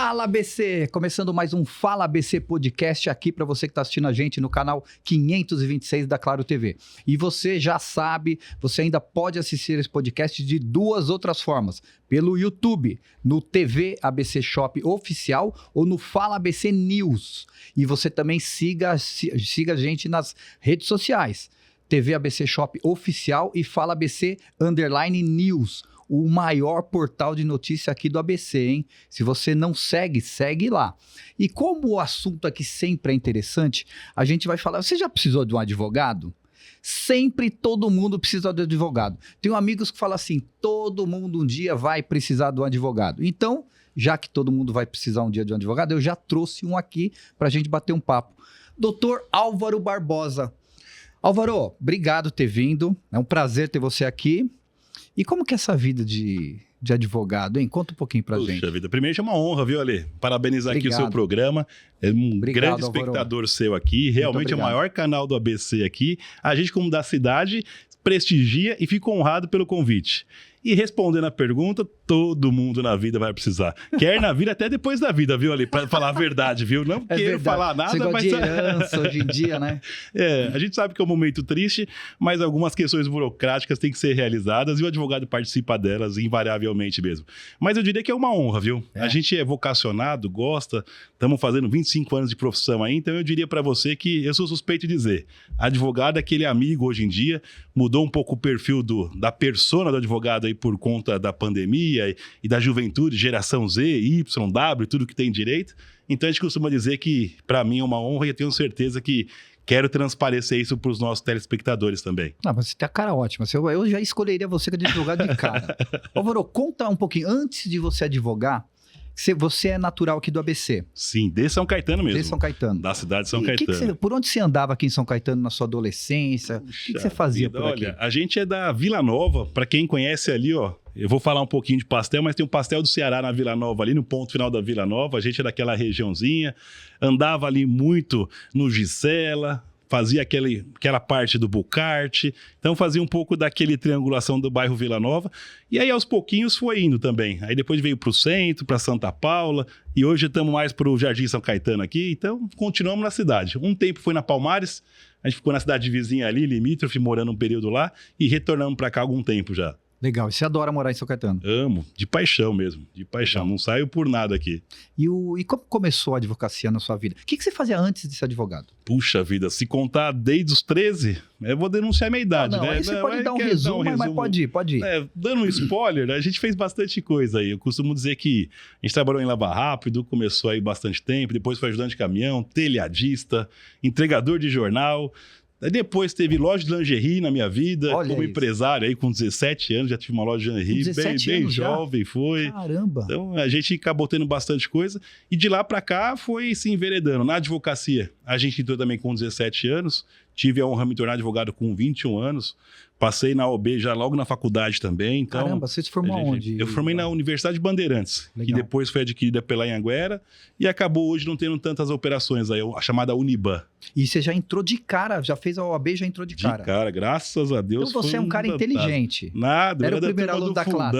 Fala ABC! Começando mais um Fala ABC Podcast aqui para você que está assistindo a gente no canal 526 da Claro TV. E você já sabe, você ainda pode assistir esse podcast de duas outras formas. Pelo YouTube, no TV ABC Shop Oficial ou no Fala ABC News. E você também siga a gente nas redes sociais. TV ABC Shop Oficial e Fala ABC _ News. O maior portal de notícia aqui do ABC, hein? Se você não segue, segue lá. E como o assunto aqui sempre é interessante, a gente vai falar... Você já precisou de um advogado? Sempre todo mundo precisa de um advogado. Tenho amigos que falam assim, todo mundo um dia vai precisar de um advogado. Então, já que todo mundo vai precisar um dia de um advogado, eu já trouxe um aqui para a gente bater um papo. Doutor Álvaro Barbosa. Álvaro, obrigado por ter vindo. É um prazer ter você aqui. E como que é essa vida de advogado, hein? Conta um pouquinho pra gente. Puxa vida, primeiro é uma honra, viu, Ale? Parabenizar aqui o seu programa. É um grande espectador Álvaro. Seu aqui. Realmente é o maior canal do ABC aqui. A gente, como da cidade, prestigia e fica honrado pelo convite. E respondendo a pergunta, todo mundo na vida vai precisar. Quer na vida, até depois da vida, viu, Ali? Pra falar a verdade, viu? Não quero falar nada, você mas... de herança hoje em dia, né? A gente sabe que é um momento triste, mas algumas questões burocráticas têm que ser realizadas e o advogado participa delas, invariavelmente mesmo. Mas eu diria que é uma honra, viu? A gente é vocacionado, gosta, estamos fazendo 25 anos de profissão aí, então eu diria para você que eu sou suspeito de dizer, advogado é aquele amigo hoje em dia, mudou um pouco o perfil da persona do advogado aí por conta da pandemia e da juventude, geração Z, Y, W, tudo que tem direito. Então a gente costuma dizer que para mim é uma honra e eu tenho certeza que quero transparecer isso para os nossos telespectadores também. Não, mas você tem a cara ótima. Eu já escolheria você como advogado de cara. Álvaro, conta um pouquinho, antes de você advogar, você é natural aqui do ABC. Sim, de São Caetano mesmo. De São Caetano. Da cidade de São Caetano. Por onde você andava aqui em São Caetano na sua adolescência? Puxa, o que você fazia por aqui? Olha, a gente é da Vila Nova, para quem conhece ali, ó. Eu vou falar um pouquinho de pastel, mas tem um pastel do Ceará na Vila Nova ali, no ponto final da Vila Nova. A gente é daquela regiãozinha, andava ali muito no Gisela, fazia aquela parte do Bucarte, então fazia um pouco daquele triangulação do bairro Vila Nova, e aí aos pouquinhos foi indo também. Aí depois veio para o centro, para Santa Paula, e hoje estamos mais para o Jardim São Caetano aqui, então continuamos na cidade. Um tempo foi na Palmares, a gente ficou na cidade vizinha ali, limítrofe, morando um período lá, e retornamos para cá há algum tempo já. Legal, e você adora morar em São Caetano? Amo, de paixão mesmo, de paixão, não saio por nada aqui. E como começou a advocacia na sua vida? O que você fazia antes de ser advogado? Puxa vida, se contar desde os 13, eu vou denunciar a minha idade, né? Aí você pode dar um resumo, mas pode ir. Dando um spoiler, a gente fez bastante coisa aí. Eu costumo dizer que a gente trabalhou em Lava Rápido, começou aí bastante tempo, depois foi ajudante de caminhão, telhadista, entregador de jornal. Depois teve loja de lingerie na minha vida, como empresário aí com 17 anos, já tive uma loja de lingerie, bem jovem, foi. Caramba! Então a gente acabou tendo bastante coisa e de lá para cá foi se enveredando. Na advocacia, a gente entrou também com 17 anos, tive a honra de me tornar advogado com 21 anos, passei na OB já logo na faculdade também. Então, caramba, você se formou onde? Eu formei na Universidade de Bandeirantes, que depois foi adquirida pela Anhanguera e acabou hoje não tendo tantas operações aí, a chamada Uniban. E você já entrou de cara, já fez a OAB, já entrou de cara. De cara, graças a Deus. Então você é um cara inteligente. Nada, era o primeiro aluno da classe.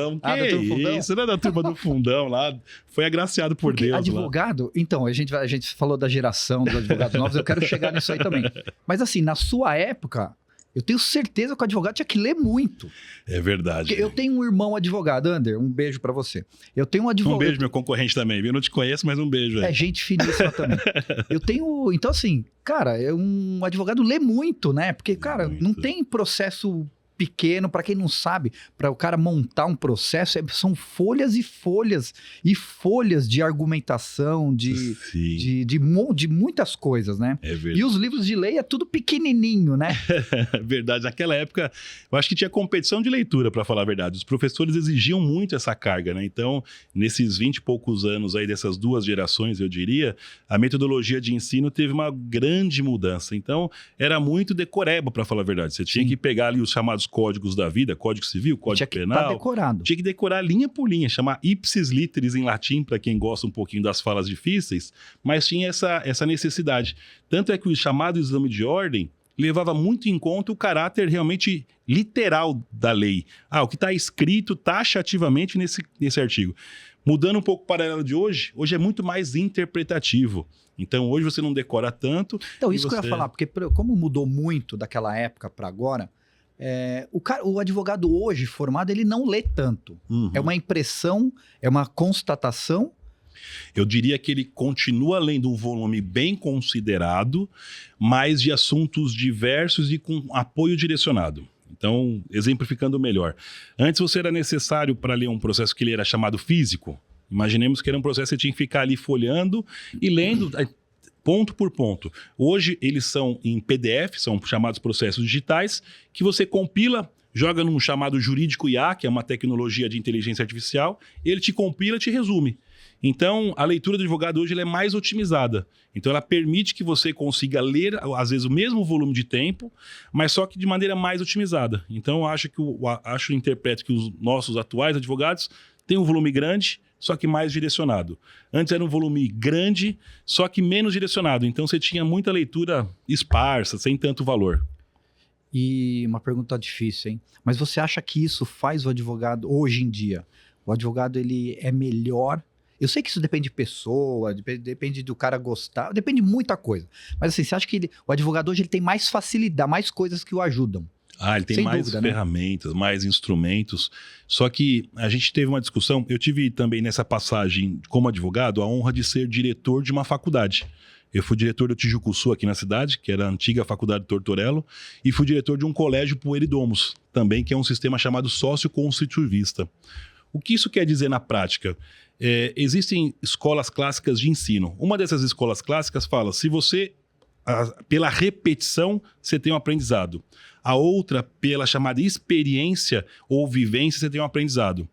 Isso, não era da turma do fundão lá, foi agraciado por Deus. Advogado, lá. Então, a gente falou da geração dos advogados novos, eu quero chegar nisso aí também. Mas assim, na sua época, eu tenho certeza que o advogado tinha que ler muito. É verdade. Porque eu tenho um irmão advogado, Ander, um beijo pra você. Eu tenho um advogado... Um beijo, meu concorrente também, eu não te conheço, mas um beijo aí. É gente finíssima também. Eu tenho... Então assim, cara, um advogado lê muito, né? Porque, cara, não tem processo pequeno, para quem não sabe, para o cara montar um processo, são folhas e folhas e folhas de argumentação, de muitas coisas, né? É verdade. E os livros de lei é tudo pequenininho, né? Verdade. Naquela época, eu acho que tinha competição de leitura, para falar a verdade. Os professores exigiam muito essa carga, né? Então, nesses 20 e poucos anos aí dessas duas gerações, eu diria, a metodologia de ensino teve uma grande mudança. Então, era muito decoreba, para falar a verdade. Você tinha que pegar ali os chamados códigos da vida, Código Civil, Código Penal. Tá decorado. Tinha que decorar linha por linha, chamar ipsis literis em latim, para quem gosta um pouquinho das falas difíceis, mas tinha essa necessidade. Tanto é que o chamado exame de ordem levava muito em conta o caráter realmente literal da lei. O que está escrito taxativamente nesse artigo. Mudando um pouco o paralelo de hoje é muito mais interpretativo. Então, hoje você não decora tanto. Então, isso que eu ia falar, porque como mudou muito daquela época para agora, o advogado hoje formado, ele não lê tanto. Uhum. É uma impressão, é uma constatação. Eu diria que ele continua lendo um volume bem considerado, mas de assuntos diversos e com apoio direcionado. Então, exemplificando melhor. Antes você era necessário para ler um processo que ele era chamado físico. Imaginemos que era um processo que você tinha que ficar ali folhando e lendo ponto por ponto. Hoje eles são em PDF, são chamados processos digitais, que você compila, joga num chamado jurídico IA, que é uma tecnologia de inteligência artificial, ele te compila, te resume. Então, a leitura do advogado hoje ela é mais otimizada. Então, ela permite que você consiga ler, às vezes, o mesmo volume de tempo, mas só que de maneira mais otimizada. Então, eu interpreto que os nossos atuais advogados têm um volume grande, só que mais direcionado. Antes era um volume grande, só que menos direcionado. Então, você tinha muita leitura esparsa, sem tanto valor. E uma pergunta difícil, hein? Mas você acha que isso faz o advogado, hoje em dia, o advogado ele é melhor? Eu sei que isso depende de pessoa, depende do cara gostar, depende de muita coisa. Mas assim, você acha que o advogado hoje ele tem mais facilidade, mais coisas que o ajudam? Ele tem mais dúvida, ferramentas, né? Mais instrumentos. Só que a gente teve uma discussão, eu tive também nessa passagem como advogado a honra de ser diretor de uma faculdade. Eu fui diretor do Tijucuçu aqui na cidade, que era a antiga Faculdade Tortorello, e fui diretor de um colégio Pueridomus, também, que é um sistema chamado sócio-constitutivista. O que isso quer dizer na prática? Existem escolas clássicas de ensino. Uma dessas escolas clássicas fala, se você, pela repetição, você tem um aprendizado. A outra, pela chamada experiência ou vivência, você tem um aprendizado.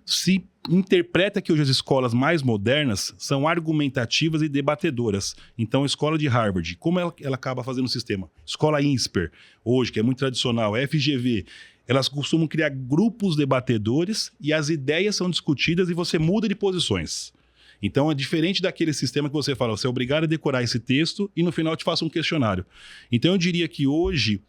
Se interpreta que hoje as escolas mais modernas são argumentativas e debatedoras. Então, a escola de Harvard, como ela acaba fazendo o sistema? Escola INSPER, hoje, que é muito tradicional, FGV, elas costumam criar grupos debatedores e as ideias são discutidas e você muda de posições. Então, é diferente daquele sistema que você fala, você é obrigado a decorar esse texto e no final eu te faço um questionário. Então, eu diria que hoje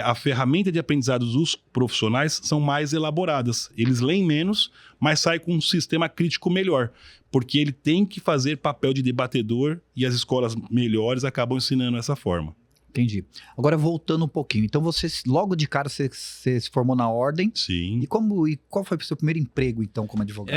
a ferramenta de aprendizado dos profissionais são mais elaboradas. Eles leem menos, mas saem com um sistema crítico melhor, porque ele tem que fazer papel de debatedor e as escolas melhores acabam ensinando dessa forma. Entendi. Agora, voltando um pouquinho. Então, você, logo de cara, você se formou na ordem. Sim. E qual foi o seu primeiro emprego, então, como advogado?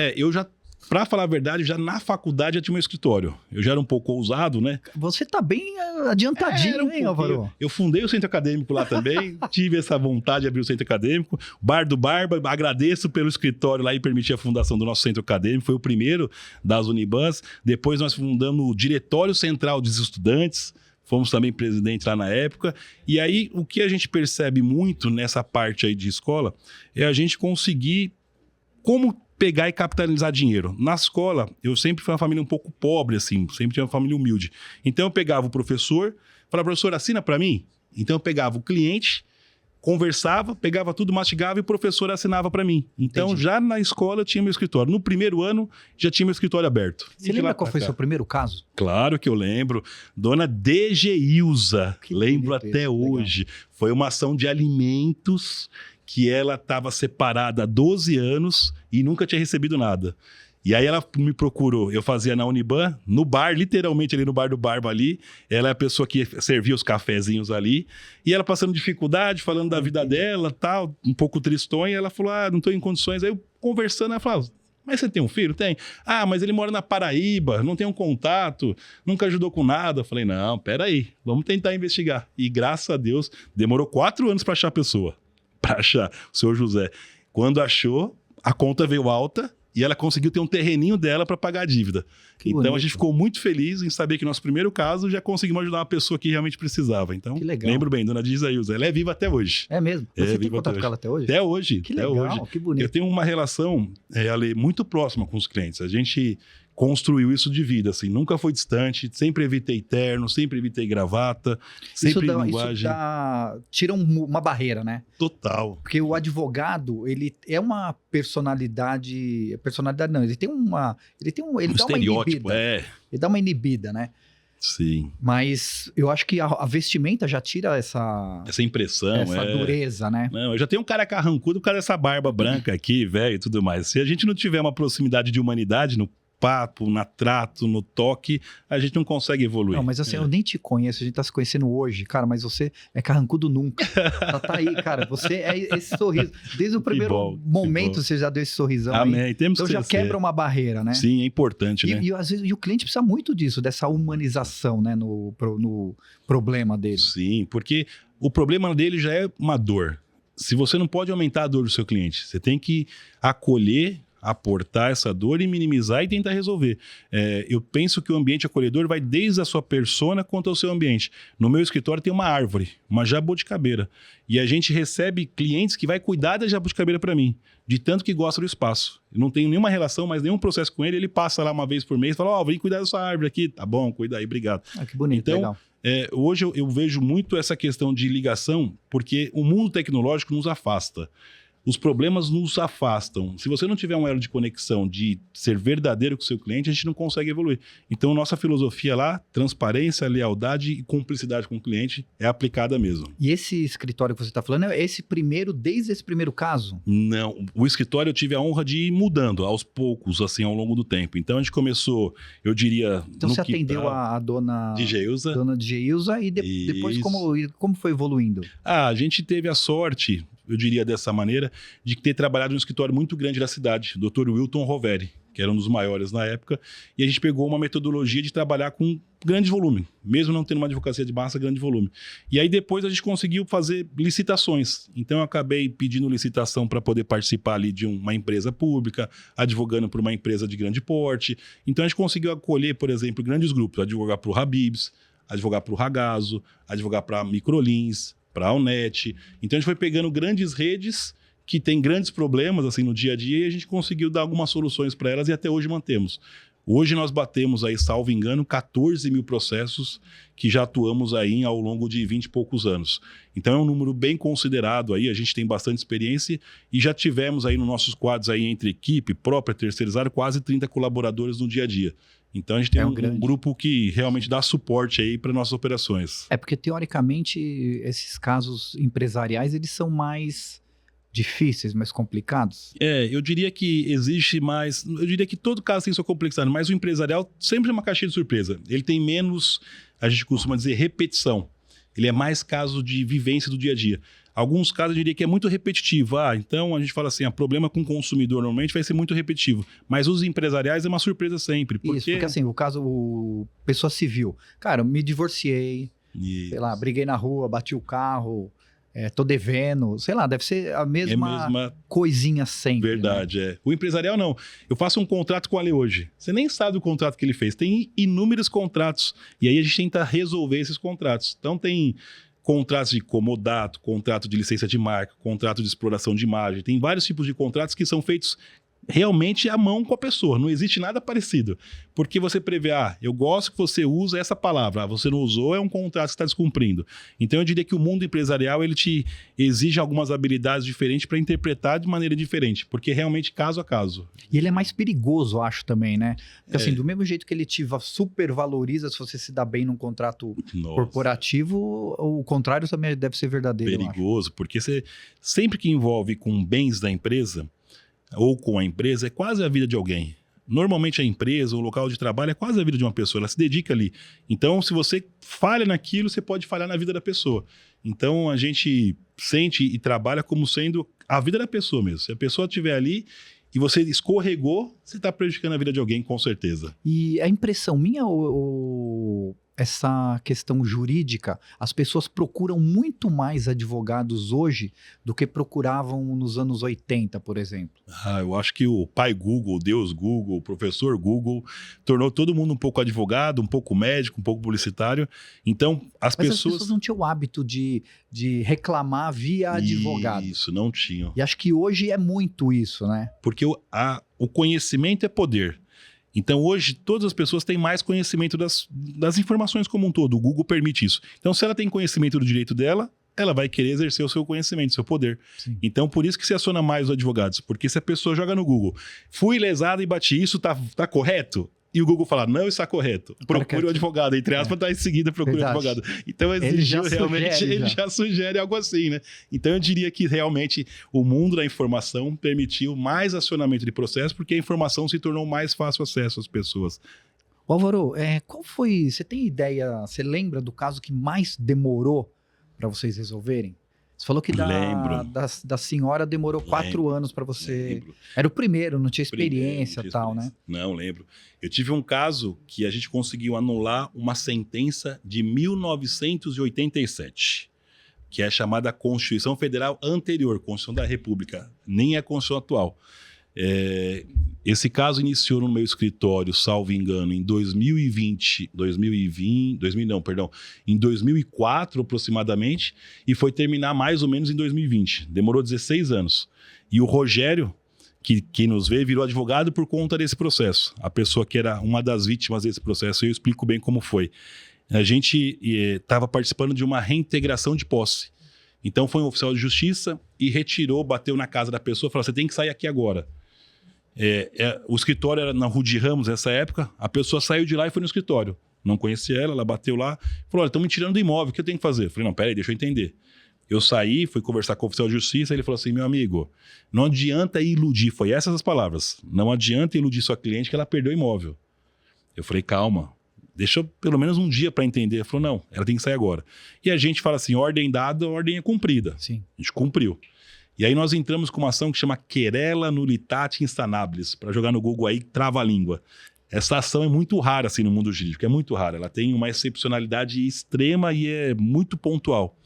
Pra falar a verdade, já na faculdade já tinha meu escritório. Eu já era um pouco ousado, né? Você tá bem adiantadinho, hein, Álvaro? Eu fundei o centro acadêmico lá também, tive essa vontade de abrir o centro acadêmico. Bar do Barba, agradeço pelo escritório lá e permitir a fundação do nosso centro acadêmico. Foi o primeiro das Unibans. Depois nós fundamos o Diretório Central dos Estudantes. Fomos também presidentes lá na época. E aí, o que a gente percebe muito nessa parte aí de escola é a gente conseguir como pegar e capitalizar dinheiro. Na escola, eu sempre fui uma família um pouco pobre, assim, sempre tinha uma família humilde. Então, eu pegava o professor, falava, professor, assina para mim? Então, eu pegava o cliente, conversava, pegava tudo, mastigava e o professor assinava para mim. Então, Entendi. Já na escola, eu tinha meu escritório. No primeiro ano, já tinha meu escritório aberto. Você lembra qual foi o seu primeiro caso? Claro que eu lembro. Dona DG Ilza, lembro até isso, hoje. Foi uma ação de alimentos que ela estava separada há 12 anos e nunca tinha recebido nada. E aí ela me procurou, eu fazia na Uniban, no bar, literalmente ali no bar do Barba ali, ela é a pessoa que servia os cafezinhos ali, e ela passando dificuldade, falando da vida dela, tal, um pouco tristonha, ela falou, não estou em condições. Aí eu conversando, ela falou, mas você tem um filho? Tem. Mas ele mora na Paraíba, não tem um contato, nunca ajudou com nada. Eu falei, não, peraí, vamos tentar investigar. E graças a Deus, demorou 4 anos para achar a pessoa. Para achar o senhor José. Quando achou, a conta veio alta e ela conseguiu ter um terreninho dela para pagar a dívida. Que então bonito. A gente ficou muito feliz em saber que nosso primeiro caso já conseguimos ajudar uma pessoa que realmente precisava. Então, que legal. Lembro bem, dona Disailza, ela é viva até hoje. É mesmo? Você tem viva contato com ela até hoje? Até hoje. Que até legal, hoje. que bonito. Eu tenho uma relação, Ale, muito próxima com os clientes. A gente construiu isso de vida, assim, nunca foi distante, sempre evitei terno, sempre evitei gravata, sempre linguagem. Tira uma barreira, né? Total. Porque o advogado, ele é uma personalidade não, ele tem uma estereótipo, ele dá uma inibida, né? Sim. Mas eu acho que a vestimenta já tira essa impressão, essa dureza, né? Não, eu já tenho um cara carrancudo por causa dessa barba branca aqui, velho, e tudo mais. Se a gente não tiver uma proximidade de humanidade no papo, no trato, no toque, a gente não consegue evoluir. Não, mas assim, eu nem te conheço, a gente tá se conhecendo hoje, cara, mas você é carrancudo nunca. Tá aí, cara, você é esse sorriso. Desde o primeiro momento você já deu esse sorrisão. Amém, aí. Temos então que já quebra uma barreira, né? Sim, é importante, né? E às vezes o cliente precisa muito disso, dessa humanização, né, no problema dele. Sim, porque o problema dele já é uma dor. Se você não pode aumentar a dor do seu cliente, você tem que acolher, aportar essa dor e minimizar e tentar resolver. Eu penso que o ambiente acolhedor vai desde a sua persona quanto ao seu ambiente. No meu escritório tem uma árvore, uma jabuticabeira. E a gente recebe clientes que vai cuidar da jabuticabeira para mim, de tanto que gosta do espaço. Eu não tenho nenhuma relação, mas nenhum processo com ele. Ele passa lá uma vez por mês e fala, vem cuidar da sua árvore aqui. Tá bom, cuida aí, obrigado. Que bonito, então, legal. Hoje eu vejo muito essa questão de ligação, porque o mundo tecnológico nos afasta. Os problemas nos afastam. Se você não tiver um elo de conexão, de ser verdadeiro com o seu cliente, a gente não consegue evoluir. Então, nossa filosofia lá, transparência, lealdade e cumplicidade com o cliente é aplicada mesmo. E esse escritório que você está falando, é esse primeiro, desde esse primeiro caso? Não, o escritório eu tive a honra de ir mudando aos poucos, assim, ao longo do tempo. Então, a gente começou, eu diria... Então, você atendeu a dona... de Geilza. Dona de Geilza e depois como foi evoluindo? A gente teve a sorte... eu diria dessa maneira, de ter trabalhado no escritório muito grande da cidade, Dr. Wilton Roveri, que era um dos maiores na época, e a gente pegou uma metodologia de trabalhar com grande volume, mesmo não tendo uma advocacia de massa, grande volume. E aí depois a gente conseguiu fazer licitações, então eu acabei pedindo licitação para poder participar ali de uma empresa pública, advogando para uma empresa de grande porte, então a gente conseguiu acolher, por exemplo, grandes grupos, advogar para o Habib's, advogar para o Ragazzo, advogar para a Microlins, para a Alnet. Então a gente foi pegando grandes redes que têm grandes problemas assim no dia a dia e a gente conseguiu dar algumas soluções para elas e até hoje mantemos. Hoje nós batemos aí, salvo engano, 14 mil processos que já atuamos aí ao longo de 20 e poucos anos. Então é um número bem considerado aí, a gente tem bastante experiência e já tivemos aí nos nossos quadros aí entre equipe, própria, terceirizada, quase 30 colaboradores no dia a dia. Então a gente tem um grupo que realmente dá suporte aí para nossas operações. Porque teoricamente esses casos empresariais eles são mais difíceis, mais complicados? Eu diria que existe mais... eu diria que todo caso tem sua complexidade, mas o empresarial sempre é uma caixinha de surpresa. Ele tem menos, a gente costuma dizer, repetição. Ele é mais caso de vivência do dia a dia. Alguns casos eu diria que é muito repetitivo. Então a gente fala assim, o problema com o consumidor normalmente vai ser muito repetitivo. Mas os empresariais é uma surpresa sempre. Porque assim, o caso, pessoa civil. Cara, eu me divorciei, sei lá, briguei na rua, bati o carro... tô devendo, sei lá, deve ser a mesma coisinha sempre. Verdade, né? O empresarial não. Eu faço um contrato com o Ale hoje. Você nem sabe o contrato que ele fez. Tem inúmeros contratos. E aí a gente tenta resolver esses contratos. Então tem contratos de comodato, contrato de licença de marca, contrato de exploração de imagem. Tem vários tipos de contratos que são feitos realmente à mão com a pessoa, não existe nada parecido. Porque você prevê, eu gosto que você use essa palavra, você não usou, é um contrato que está descumprindo. Então eu diria que o mundo empresarial, ele te exige algumas habilidades diferentes para interpretar de maneira diferente, porque realmente caso a caso. E ele é mais perigoso, eu acho também, né? Porque assim, do mesmo jeito que ele te supervaloriza se você se dá bem num contrato corporativo, o contrário também deve ser verdadeiro. Perigoso, porque você sempre que envolve com bens da empresa, ou com a empresa, é quase a vida de alguém. Normalmente a empresa, o local de trabalho é quase a vida de uma pessoa, ela se dedica ali. Então, se você falha naquilo, você pode falhar na vida da pessoa. Então, a gente sente e trabalha como sendo a vida da pessoa mesmo. Se a pessoa estiver ali e você escorregou, você está prejudicando a vida de alguém, com certeza. E a impressão minha, essa questão jurídica, as pessoas procuram muito mais advogados hoje do que procuravam nos anos 80, por exemplo. Eu acho que o pai Google, Deus Google, o professor Google, tornou todo mundo um pouco advogado, um pouco médico, um pouco publicitário. Então, as pessoas não tinham o hábito de reclamar via advogado. Isso, não tinham. E acho que hoje é muito isso, né? Porque o conhecimento é poder. Então, hoje, todas as pessoas têm mais conhecimento das informações como um todo. O Google permite isso. Então, se ela tem conhecimento do direito dela, ela vai querer exercer o seu conhecimento, o seu poder. Sim. Então, por isso que se aciona mais os advogados. Porque se a pessoa joga no Google, fui lesado e bati isso, tá correto? e o Google fala, não está correto. Procure o quer... advogado, entre aspas, tá em seguida, procure o advogado. Então, exigiu realmente, ele já sugere algo assim, né? Então, eu diria que realmente o mundo da informação permitiu mais acionamento de processo, porque a informação se tornou mais fácil acesso às pessoas. Ô, Álvaro, qual foi, você tem ideia, você lembra do caso que mais demorou para vocês resolverem? Você falou que da senhora demorou 4 anos para você. Lembro. Era o primeiro, não tinha experiência e tal, né? Não, lembro. Eu tive um caso que a gente conseguiu anular uma sentença de 1987, que é a chamada Constituição Federal anterior, Constituição da República, nem é a Constituição atual. Esse caso iniciou no meu escritório, salvo engano, em 2004 aproximadamente, e foi terminar mais ou menos em 2020. Demorou 16 anos. E o Rogério, que nos veio, virou advogado por conta desse processo. A pessoa que era uma das vítimas desse processo, eu explico bem como foi. A gente estava participando de uma reintegração de posse. Então foi um oficial de justiça e retirou, bateu na casa da pessoa e falou, você tem que sair aqui agora. O escritório era na Rua de Ramos nessa época, a pessoa saiu de lá e foi no escritório. Não conhecia ela bateu lá, falou, olha, estão me tirando do imóvel, o que eu tenho que fazer? Eu falei, não, peraí, deixa eu entender. Eu saí, fui conversar com o oficial de justiça, ele falou assim, meu amigo, não adianta iludir, foi essas as palavras, não adianta iludir sua cliente que ela perdeu o imóvel. Eu falei, calma, deixa eu pelo menos um dia para entender. Ele falou, não, ela tem que sair agora. E a gente fala assim, ordem dada, ordem é cumprida. Sim. A gente cumpriu. E aí nós entramos com uma ação que chama Querela Nullitate Insanabilis, para jogar no Google aí, trava a língua. Essa ação é muito rara assim no mundo jurídico, é muito rara. Ela tem uma excepcionalidade extrema e é muito pontual.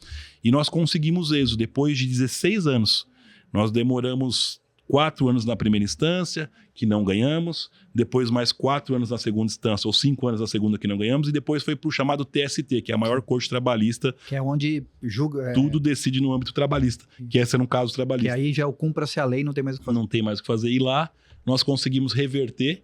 E nós conseguimos êxito depois de 16 anos. Nós demoramos 4 anos na primeira instância, que não ganhamos, depois mais 4 anos na segunda instância, ou 5 anos na segunda que não ganhamos, e depois foi para o chamado TST, que é a maior corte trabalhista. Que é onde julga... Tudo decide no âmbito trabalhista, que esse era um caso trabalhista. Que aí já cumpra-se a lei, não tem mais o que fazer. Não tem mais o que fazer. E lá nós conseguimos reverter,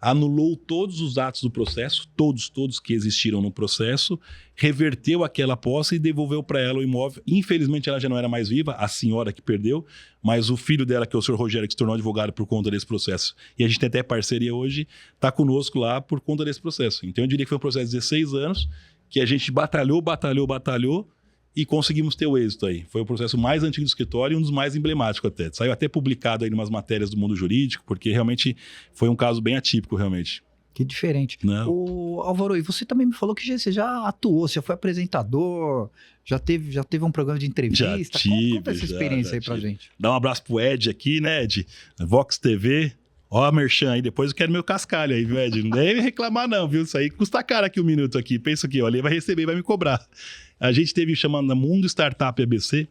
anulou todos os atos do processo, todos que existiram no processo, reverteu aquela posse e devolveu para ela o imóvel. Infelizmente, ela já não era mais viva, a senhora que perdeu, mas o filho dela, que é o senhor Rogério, que se tornou advogado por conta desse processo, e a gente tem até parceria hoje, está conosco lá por conta desse processo. Então, eu diria que foi um processo de 16 anos, que a gente batalhou, e conseguimos ter o êxito aí. Foi o processo mais antigo do escritório e um dos mais emblemáticos até. Saiu até publicado aí em umas matérias do mundo jurídico, porque realmente foi um caso bem atípico, realmente. Que diferente. Não. O Álvaro, e você também me falou que você já atuou, você já foi apresentador, já teve um programa de entrevista. Já tive, conta essa experiência aí pra gente. Dá um abraço pro Ed aqui, né, Ed? Vox TV. Ó, a merchan aí, depois eu quero meu cascalho aí, viu, Ed? Não deve reclamar não, viu? Isso aí custa caro aqui um minuto aqui. Pensa aqui, ó, ele vai receber, vai me cobrar. A gente teve chamando Mundo Startup ABC.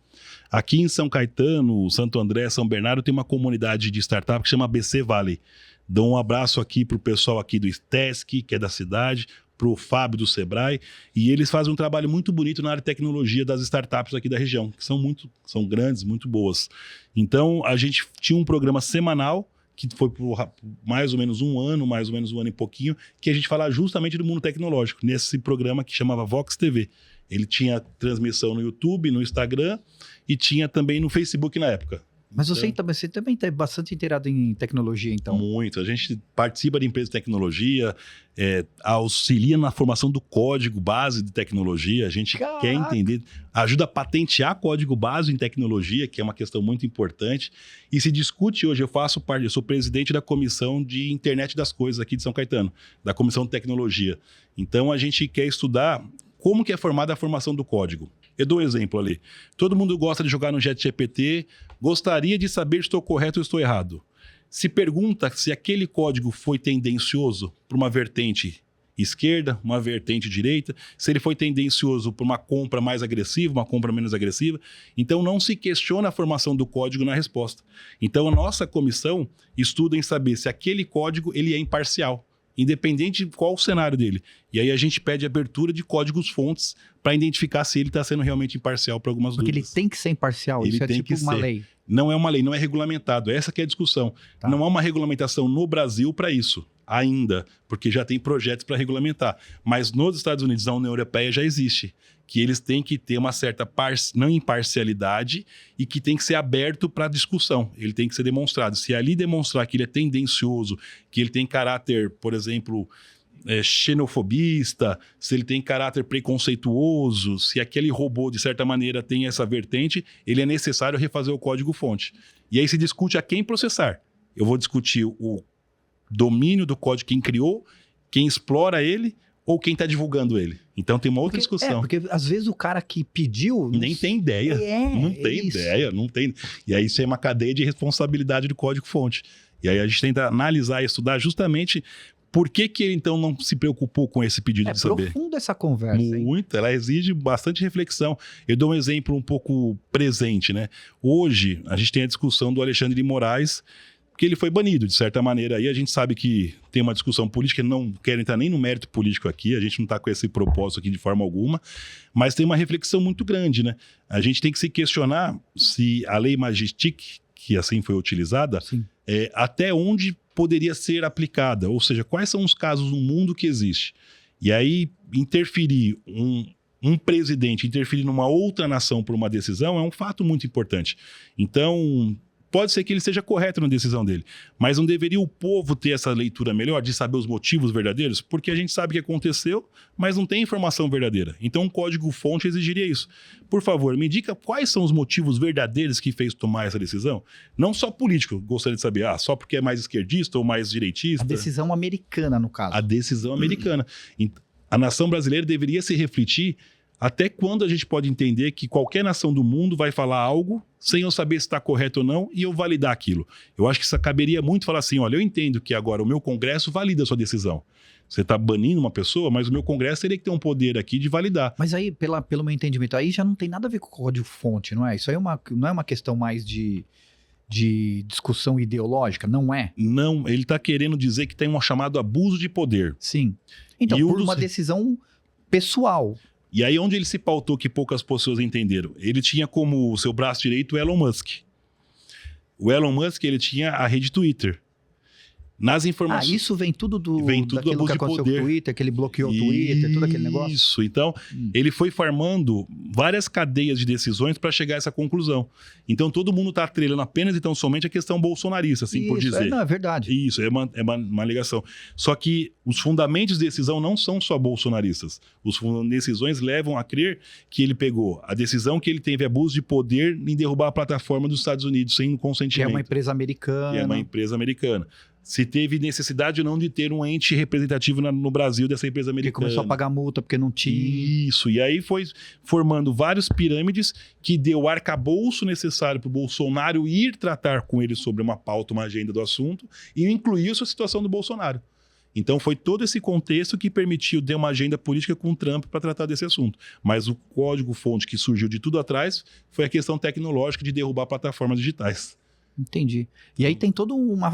Aqui em São Caetano, Santo André, São Bernardo, tem uma comunidade de startup que chama ABC Valley. Dou um abraço aqui pro pessoal aqui do STESC, que é da cidade, pro Fábio do Sebrae, e eles fazem um trabalho muito bonito na área de tecnologia das startups aqui da região, que são grandes, muito boas. Então, a gente tinha um programa semanal, que foi por mais ou menos um ano e pouquinho, que a gente fala justamente do mundo tecnológico, nesse programa que chamava Vox TV. Ele tinha transmissão no YouTube, no Instagram e tinha também no Facebook na época. Mas então, você também está bastante inteirado em tecnologia, então? Muito. A gente participa de empresas de tecnologia, auxilia na formação do código base de tecnologia. A gente quer entender, ajuda a patentear código base em tecnologia, que é uma questão muito importante. E se discute hoje, eu sou presidente da Comissão de Internet das Coisas aqui de São Caetano, da Comissão de Tecnologia. Então, a gente quer estudar como que é formada a formação do código. Eu dou um exemplo ali. Todo mundo gosta de jogar no ChatGPT, gostaria de saber se estou correto ou estou errado. Se pergunta se aquele código foi tendencioso para uma vertente esquerda, uma vertente direita, se ele foi tendencioso para uma compra mais agressiva, uma compra menos agressiva. Então, não se questiona a formação do código na resposta. Então, a nossa comissão estuda em saber se aquele código ele é imparcial, independente de qual o cenário dele. E aí a gente pede abertura de códigos-fontes para identificar se ele está sendo realmente imparcial para algumas dúvidas. Porque ele tem que ser imparcial, ele isso é tem tipo uma lei. Não é uma lei, não é regulamentado. Essa que é a discussão. Tá. Não há uma regulamentação no Brasil para isso, ainda, porque já tem projetos para regulamentar. Mas nos Estados Unidos, na União Europeia, já existe, que eles têm que ter uma certa não imparcialidade e que tem que ser aberto para discussão. Ele tem que ser demonstrado. Se ali demonstrar que ele é tendencioso, que ele tem caráter, por exemplo, xenofobista, se ele tem caráter preconceituoso, se aquele robô, de certa maneira, tem essa vertente, ele é necessário refazer o código-fonte. E aí se discute a quem processar. Eu vou discutir o domínio do código, quem criou, quem explora ele, ou quem está divulgando ele. Então tem uma outra discussão. Porque às vezes o cara que pediu... Nem tem ideia. Não tem ideia. E aí isso é uma cadeia de responsabilidade do código-fonte. E aí a gente tenta analisar e estudar justamente por que ele então não se preocupou com esse pedido de saber. É profunda essa conversa. Muito, ela exige bastante reflexão. Eu dou um exemplo um pouco presente, né? Hoje a gente tem a discussão do Alexandre de Moraes, que ele foi banido, de certa maneira. Aí a gente sabe que tem uma discussão política, não quero entrar nem no mérito político aqui, a gente não está com esse propósito aqui de forma alguma, mas tem uma reflexão muito grande, né? A gente tem que se questionar se a lei Majestic, que assim foi utilizada, até onde poderia ser aplicada, ou seja, quais são os casos no mundo que existe. E aí interferir um presidente, interferir numa outra nação por uma decisão é um fato muito importante. Então... pode ser que ele seja correto na decisão dele, mas não deveria o povo ter essa leitura melhor de saber os motivos verdadeiros? Porque a gente sabe que aconteceu, mas não tem informação verdadeira. Então, um código-fonte exigiria isso. Por favor, me diga quais são os motivos verdadeiros que fez tomar essa decisão? Não só político, gostaria de saber, só porque é mais esquerdista ou mais direitista. A decisão americana, no caso. A decisão americana. A nação brasileira deveria se refletir até quando a gente pode entender que qualquer nação do mundo vai falar algo sem eu saber se está correto ou não e eu validar aquilo. Eu acho que isso caberia muito falar assim, olha, eu entendo que agora o meu Congresso valida a sua decisão. Você está banindo uma pessoa, mas o meu Congresso teria que ter um poder aqui de validar. Mas aí, pelo meu entendimento, aí já não tem nada a ver com o código-fonte, não é? Isso aí não é uma questão mais de discussão ideológica, não é? Não, ele está querendo dizer que tem um chamado abuso de poder. Sim. Então, por uma decisão pessoal. E aí onde ele se pautou que poucas pessoas entenderam? Ele tinha como seu braço direito o Elon Musk. O Elon Musk, ele tinha a rede Twitter. Nas informações... isso vem tudo daquilo que aconteceu com o Twitter, que ele bloqueou o Twitter, tudo aquele negócio? Isso, então ele foi formando várias cadeias de decisões para chegar a essa conclusão. Então todo mundo está atrelando apenas e tão somente a questão bolsonarista, assim por dizer. É verdade. Isso, é uma ligação. Só que os fundamentos de decisão não são só bolsonaristas. Os decisões levam a crer que ele pegou a decisão que ele teve abuso de poder em derrubar a plataforma dos Estados Unidos sem consentimento. Que é uma empresa americana. Se teve necessidade ou não de ter um ente representativo no Brasil dessa empresa americana. Porque começou a pagar multa porque não tinha. Isso, e aí foi formando várias pirâmides que deu o arcabouço necessário para o Bolsonaro ir tratar com ele sobre uma pauta, uma agenda do assunto, e incluiu a situação do Bolsonaro. Então foi todo esse contexto que permitiu ter uma agenda política com o Trump para tratar desse assunto. Mas o código-fonte que surgiu de tudo atrás foi a questão tecnológica de derrubar plataformas digitais. Entendi. E aí tem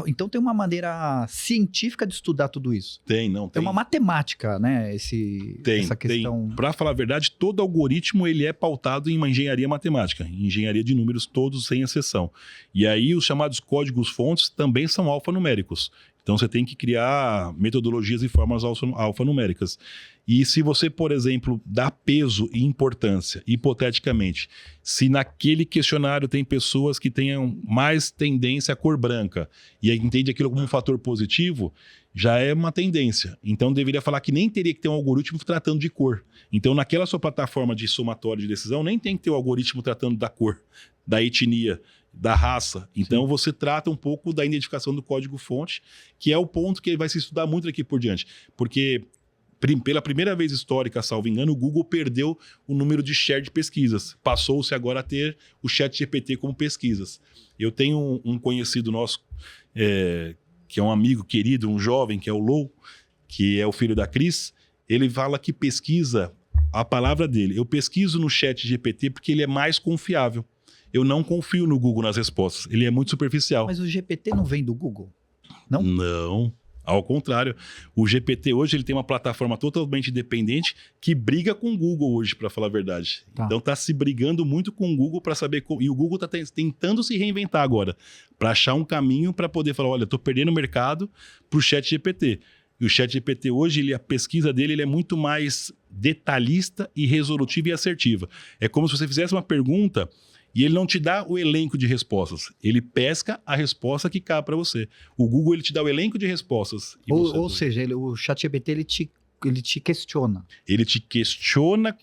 então tem uma maneira científica de estudar tudo isso. Tem. É uma matemática, né? Essa questão. Para falar a verdade, todo algoritmo ele é pautado em uma engenharia matemática, em engenharia de números todos sem exceção. E aí os chamados códigos-fontes também são alfanuméricos. Então você tem que criar metodologias e formas alfanuméricas. E se você, por exemplo, dá peso e importância, hipoteticamente, se naquele questionário tem pessoas que tenham mais tendência à cor branca e entende aquilo como um fator positivo, já é uma tendência. Então deveria falar que nem teria que ter um algoritmo tratando de cor. Então naquela sua plataforma de somatório de decisão, nem tem que ter o algoritmo tratando da cor, da etnia, da raça. Então você trata um pouco da identificação do código-fonte, que é o ponto que vai se estudar muito daqui por diante. Porque pela primeira vez histórica, salvo engano, o Google perdeu o número de share de pesquisas. Passou-se agora a ter o ChatGPT como pesquisas. Eu tenho um conhecido nosso, que é um amigo querido, um jovem, que é o Lou, que é o filho da Cris. Ele fala que pesquisa, a palavra dele, eu pesquiso no ChatGPT porque ele é mais confiável. Eu não confio no Google nas respostas. Ele é muito superficial. Mas o GPT não vem do Google? Não? Não. Ao contrário. O GPT hoje ele tem uma plataforma totalmente independente que briga com o Google hoje, para falar a verdade. Tá. Então está se brigando muito com o Google para saber como... E o Google está tentando se reinventar agora para achar um caminho para poder falar, olha, estou perdendo o mercado para o ChatGPT. E o ChatGPT hoje, a pesquisa dele ele é muito mais detalhista e resolutiva e assertiva. É como se você fizesse uma pergunta e ele não te dá o elenco de respostas. Ele pesca a resposta que cabe para você. O Google, ele te dá o elenco de respostas. Ou seja, o ChatGPT, ele te questiona. Ele te questiona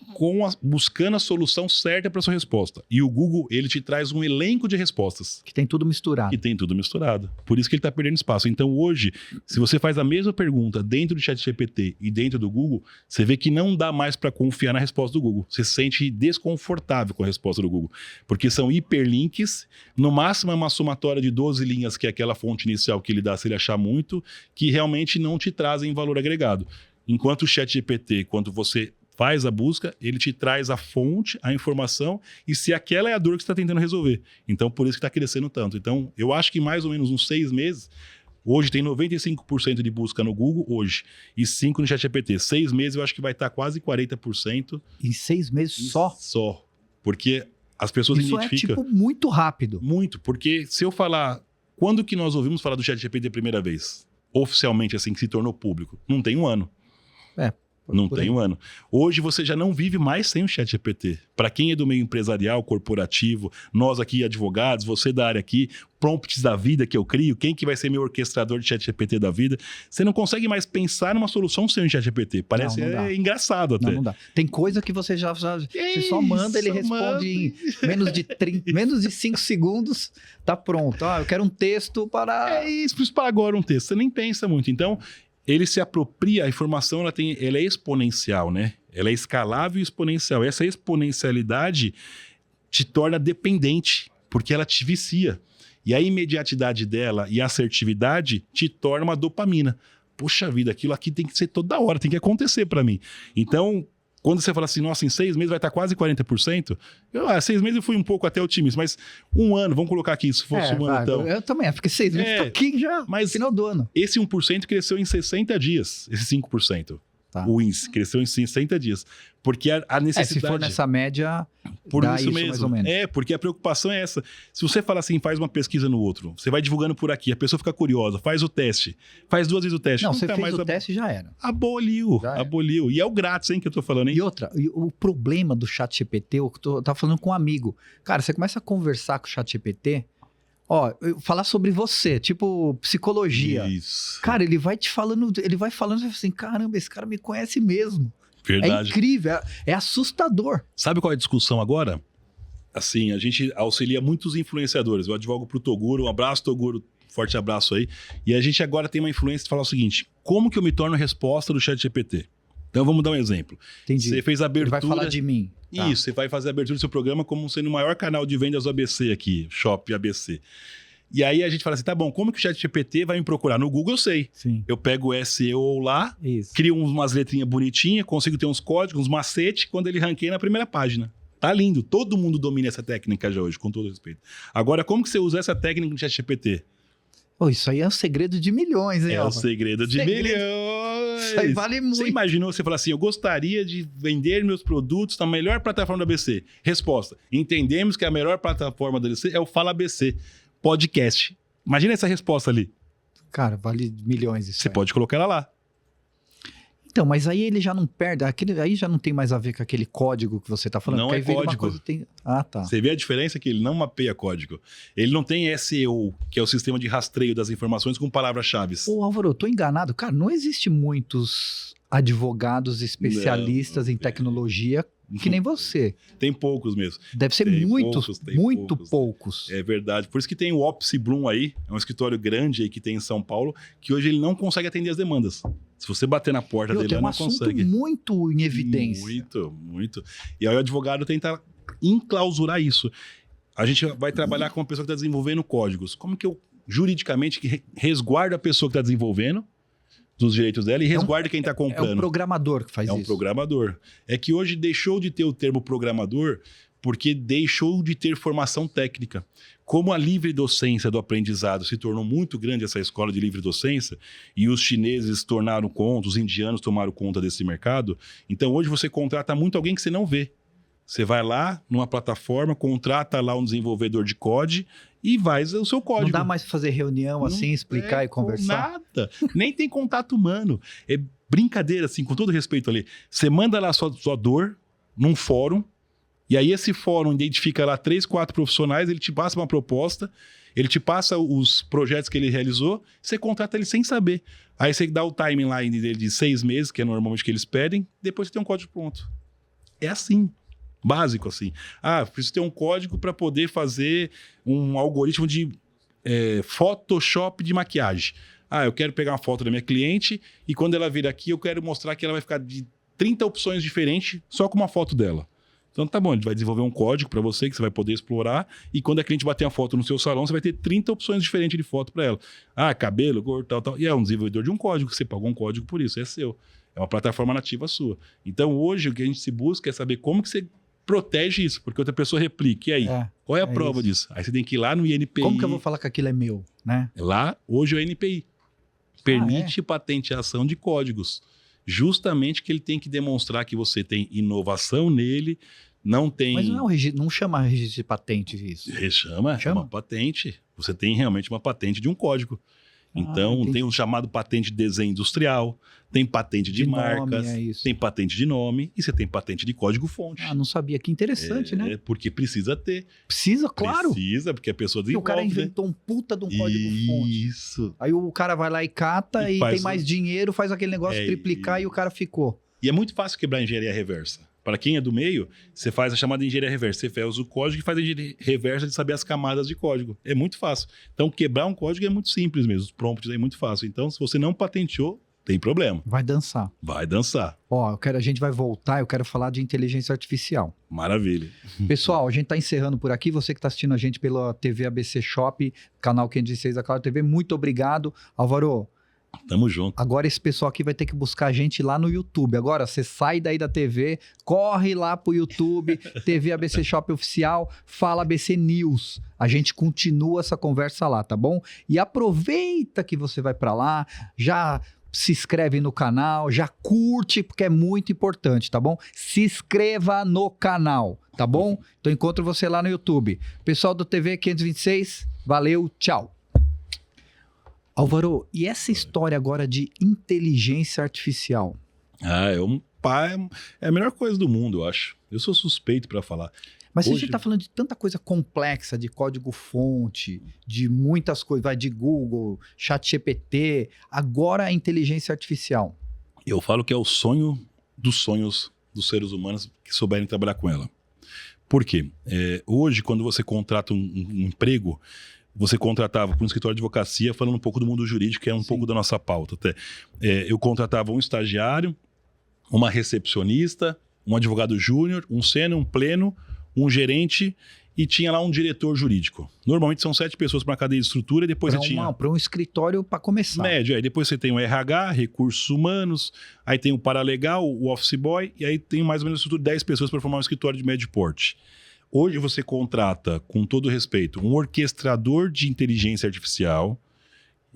buscando a solução certa para sua resposta. E o Google, ele te traz um elenco de respostas. Que tem tudo misturado. Que tem tudo misturado. Por isso que ele está perdendo espaço. Então hoje, se você faz a mesma pergunta dentro do ChatGPT e dentro do Google, você vê que não dá mais para confiar na resposta do Google. Você se sente desconfortável com a resposta do Google. Porque são hiperlinks, no máximo é uma somatória de 12 linhas, que é aquela fonte inicial que ele dá se ele achar muito, que realmente não te trazem valor agregado. Enquanto o ChatGPT, quando você faz a busca, ele te traz a fonte, a informação, e se aquela é a dor que você está tentando resolver. Então, por isso que está crescendo tanto. Então, eu acho que mais ou menos uns 6 meses, hoje tem 95% de busca no Google, hoje, e 5% no ChatGPT. 6 meses eu acho que vai estar quase 40%. Em 6 meses só? Só. Porque as pessoas identificam... Isso é, muito rápido. Muito, porque se eu falar... Quando que nós ouvimos falar do ChatGPT a primeira vez? Oficialmente, assim, que se tornou público? Não tem um ano. Não tem um ano. Hoje você já não vive mais sem o ChatGPT. Para quem é do meio empresarial, corporativo, nós aqui advogados, você da área aqui, prompts da vida que eu crio, quem que vai ser meu orquestrador de ChatGPT da vida, você não consegue mais pensar numa solução sem o ChatGPT. Parece não engraçado até. Não dá. Tem coisa que você você só manda, ele responde em menos de 5 segundos, tá pronto. Eu quero um texto para... É isso, para agora um texto. Você nem pensa muito. Então... ele se apropria, a informação ela é exponencial, né? Ela é escalável e exponencial. Essa exponencialidade te torna dependente, porque ela te vicia. E a imediatidade dela e a assertividade te torna uma dopamina. Poxa vida, aquilo aqui tem que ser toda hora, tem que acontecer para mim. Então, quando você fala assim, nossa, em 6 meses vai estar quase 40%, 6 meses eu fui um pouco até otimista, mas um ano, vamos colocar aqui, se fosse um ano então. Eu também, porque 6 meses tá aqui já, mas final do ano. Esse 1% cresceu em 60 dias, esse 5%. Tá. O índice cresceu em 60 dias. Porque a necessidade... se for nessa média, por isso mesmo. Mais ou menos. Porque a preocupação é essa. Se você fala assim, faz uma pesquisa no outro, você vai divulgando por aqui, a pessoa fica curiosa, faz o teste, faz 2 vezes o teste. Não, você fez o teste já era. Aboliu. E é o grátis, hein, que eu tô falando, hein? E outra, o problema do ChatGPT, eu tava falando com um amigo. Cara, você começa a conversar com o ChatGPT, falar sobre você, tipo psicologia. Isso. Cara, ele vai falando assim, caramba, esse cara me conhece mesmo. Verdade. É incrível, é assustador. Sabe qual é a discussão agora? Assim, a gente auxilia muitos influenciadores. Eu advogo pro Toguro, um abraço, Toguro, forte abraço aí. E a gente agora tem uma influência de falar o seguinte, como que eu me torno resposta do ChatGPT? Então vamos dar um exemplo. Entendi. Você fez a abertura... Ele vai falar de mim. Isso, você vai fazer a abertura do seu programa como sendo o maior canal de vendas do ABC aqui, Shop ABC. E aí a gente fala assim, tá bom, como que o ChatGPT vai me procurar? No Google eu sei. Sim. Eu pego o SEO lá, crio umas letrinhas bonitinhas, consigo ter uns códigos, uns macetes, quando ele ranqueia na primeira página. Tá lindo, todo mundo domina essa técnica já hoje, com todo respeito. Agora, como que você usa essa técnica no ChatGPT? Isso aí é um segredo de milhões, hein? É um segredo de milhões. Isso aí vale muito. Você imaginou, você falar assim, eu gostaria de vender meus produtos na melhor plataforma do ABC. Resposta, entendemos que a melhor plataforma do ABC é o Fala ABC, podcast. Imagina essa resposta ali. Cara, vale milhões isso. Você pode colocar ela lá. Então, mas aí ele já não perde, aí já não tem mais a ver com aquele código que você tá falando. Não é código. Tá. Você vê a diferença que ele não mapeia código. Ele não tem SEO, que é o sistema de rastreio das informações com palavras-chave. Ô, Álvaro, eu tô enganado. Cara, não existe muitos advogados especialistas em tecnologia que nem você. Tem poucos mesmo. Deve ser muito poucos. É verdade. Por isso que tem o Opsi Bloom aí, é um escritório grande aí que tem em São Paulo, que hoje ele não consegue atender as demandas. Se você bater na porta dele, ele não consegue. É um assunto muito em evidência. Muito. E aí o advogado tenta enclausurar isso. A gente vai trabalhar com uma pessoa que está desenvolvendo códigos. Como que eu, juridicamente, resguardo a pessoa que está desenvolvendo dos direitos dela e resguarda quem está comprando? É um programador que faz isso. É um programador. É que hoje deixou de ter o termo programador porque deixou de ter formação técnica. Como a livre docência do aprendizado se tornou muito grande, essa escola de livre docência, e os chineses tornaram conta, os indianos tomaram conta desse mercado, então hoje você contrata muito alguém que você não vê. Você vai lá numa plataforma, contrata lá um desenvolvedor de código e vai o seu código. Não dá mais pra fazer reunião assim, explicar e conversar? Nada. Nem tem contato humano. É brincadeira, assim, com todo respeito ali. Você manda lá sua dor num fórum, e aí esse fórum identifica lá 3, 4 profissionais, ele te passa uma proposta, ele te passa os projetos que ele realizou, você contrata ele sem saber. Aí você dá o timeline dele de 6 meses, que é normalmente o que eles pedem, depois você tem um código pronto. É assim. Básico, assim. Preciso ter um código para poder fazer um algoritmo de Photoshop de maquiagem. Eu quero pegar uma foto da minha cliente e quando ela vir aqui, eu quero mostrar que ela vai ficar de 30 opções diferentes só com uma foto dela. Então tá bom, a gente vai desenvolver um código para você que você vai poder explorar e quando a cliente bater a foto no seu salão, você vai ter 30 opções diferentes de foto para ela. Cabelo, cor, tal. E é um desenvolvedor de um código, você pagou um código por isso, é seu. É uma plataforma nativa sua. Então hoje o que a gente se busca é saber como que você protege isso, porque outra pessoa replica. E aí? Qual é a prova disso? Aí você tem que ir lá no INPI. Como que eu vou falar que aquilo é meu, né? Lá, hoje é o INPI. Permite patenteação de códigos. Justamente que ele tem que demonstrar que você tem inovação nele, não tem... Mas não chama registro de patente isso? Chama? É uma patente. Você tem realmente uma patente de um código. Então, tem um chamado patente de desenho industrial, tem patente de marcas, tem patente de nome e você tem patente de código-fonte. Não sabia. Que interessante, né? Porque precisa ter. Precisa, claro. Precisa, porque a pessoa desenvolve. E o cara inventou um puta de um código-fonte. Isso. Aí o cara vai lá e cata e tem mais dinheiro, faz aquele negócio triplicar e o cara ficou. E é muito fácil quebrar a engenharia reversa. Para quem é do meio, você faz a chamada engenharia reversa. Você faz o código e faz a engenharia reversa de saber as camadas de código. É muito fácil. Então, quebrar um código é muito simples mesmo. Os prompts é muito fácil. Então, se você não patenteou, tem problema. Vai dançar. Vai dançar. A gente vai voltar, eu quero falar de inteligência artificial. Maravilha. Pessoal, a gente está encerrando por aqui. Você que está assistindo a gente pela TV ABC Shop, canal 506 da Claro TV, muito obrigado. Álvaro, tamo junto. Agora esse pessoal aqui vai ter que buscar a gente lá no YouTube. Agora você sai daí da TV, corre lá pro YouTube, TV ABC Shop Oficial, fala ABC News. A gente continua essa conversa lá, tá bom? E aproveita que você vai para lá, já se inscreve no canal, já curte, porque é muito importante, tá bom? Se inscreva no canal, tá bom? Então encontro você lá no YouTube. Pessoal do TV 526, valeu, tchau. Álvaro, e essa história agora de inteligência artificial? É a melhor coisa do mundo, eu acho. Eu sou suspeito para falar. Mas hoje... a gente está falando de tanta coisa complexa, de código-fonte, de muitas coisas, vai de Google, ChatGPT, agora a inteligência artificial. Eu falo que é o sonho dos sonhos dos seres humanos que souberem trabalhar com ela. Por quê? Hoje, quando você contrata um emprego, você contratava para um escritório de advocacia, falando um pouco do mundo jurídico, que é um pouco da nossa pauta até. Eu contratava um estagiário, uma recepcionista, um advogado júnior, um sênior, um pleno, um gerente e tinha lá um diretor jurídico. Normalmente são 7 pessoas para uma cadeia de estrutura e depois você tinha... Para um escritório para começar. Médio, aí depois você tem o RH, recursos humanos, aí tem o paralegal, o office boy, e aí tem mais ou menos estrutura de 10 pessoas para formar um escritório de médio porte. Hoje você contrata, com todo respeito, um orquestrador de inteligência artificial.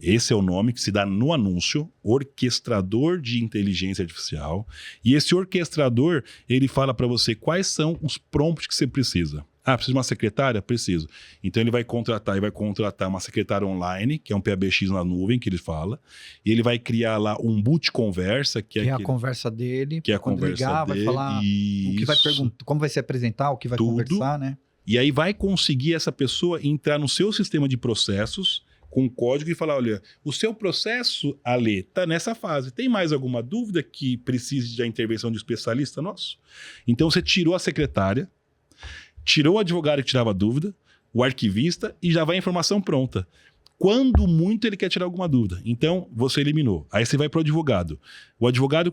Esse é o nome que se dá no anúncio, orquestrador de inteligência artificial. E esse orquestrador, ele fala para você quais são os prompts que você precisa. Precisa de uma secretária? Preciso. Então ele vai contratar uma secretária online, que é um PABX na nuvem, que ele fala. E ele vai criar lá um boot conversa, que é a conversa dele. Que é a conversa ligar, dele. Vai falar o que vai perguntar, como vai se apresentar, o que vai conversar, né? E aí vai conseguir essa pessoa entrar no seu sistema de processos com código e falar, olha, o seu processo, Ale, está nessa fase. Tem mais alguma dúvida que precise da intervenção de um especialista nosso? Então você tirou a secretária, tirou o advogado que tirava dúvida, o arquivista e já vai a informação pronta. Quando muito ele quer tirar alguma dúvida. Então você eliminou. Aí você vai para o advogado. O advogado,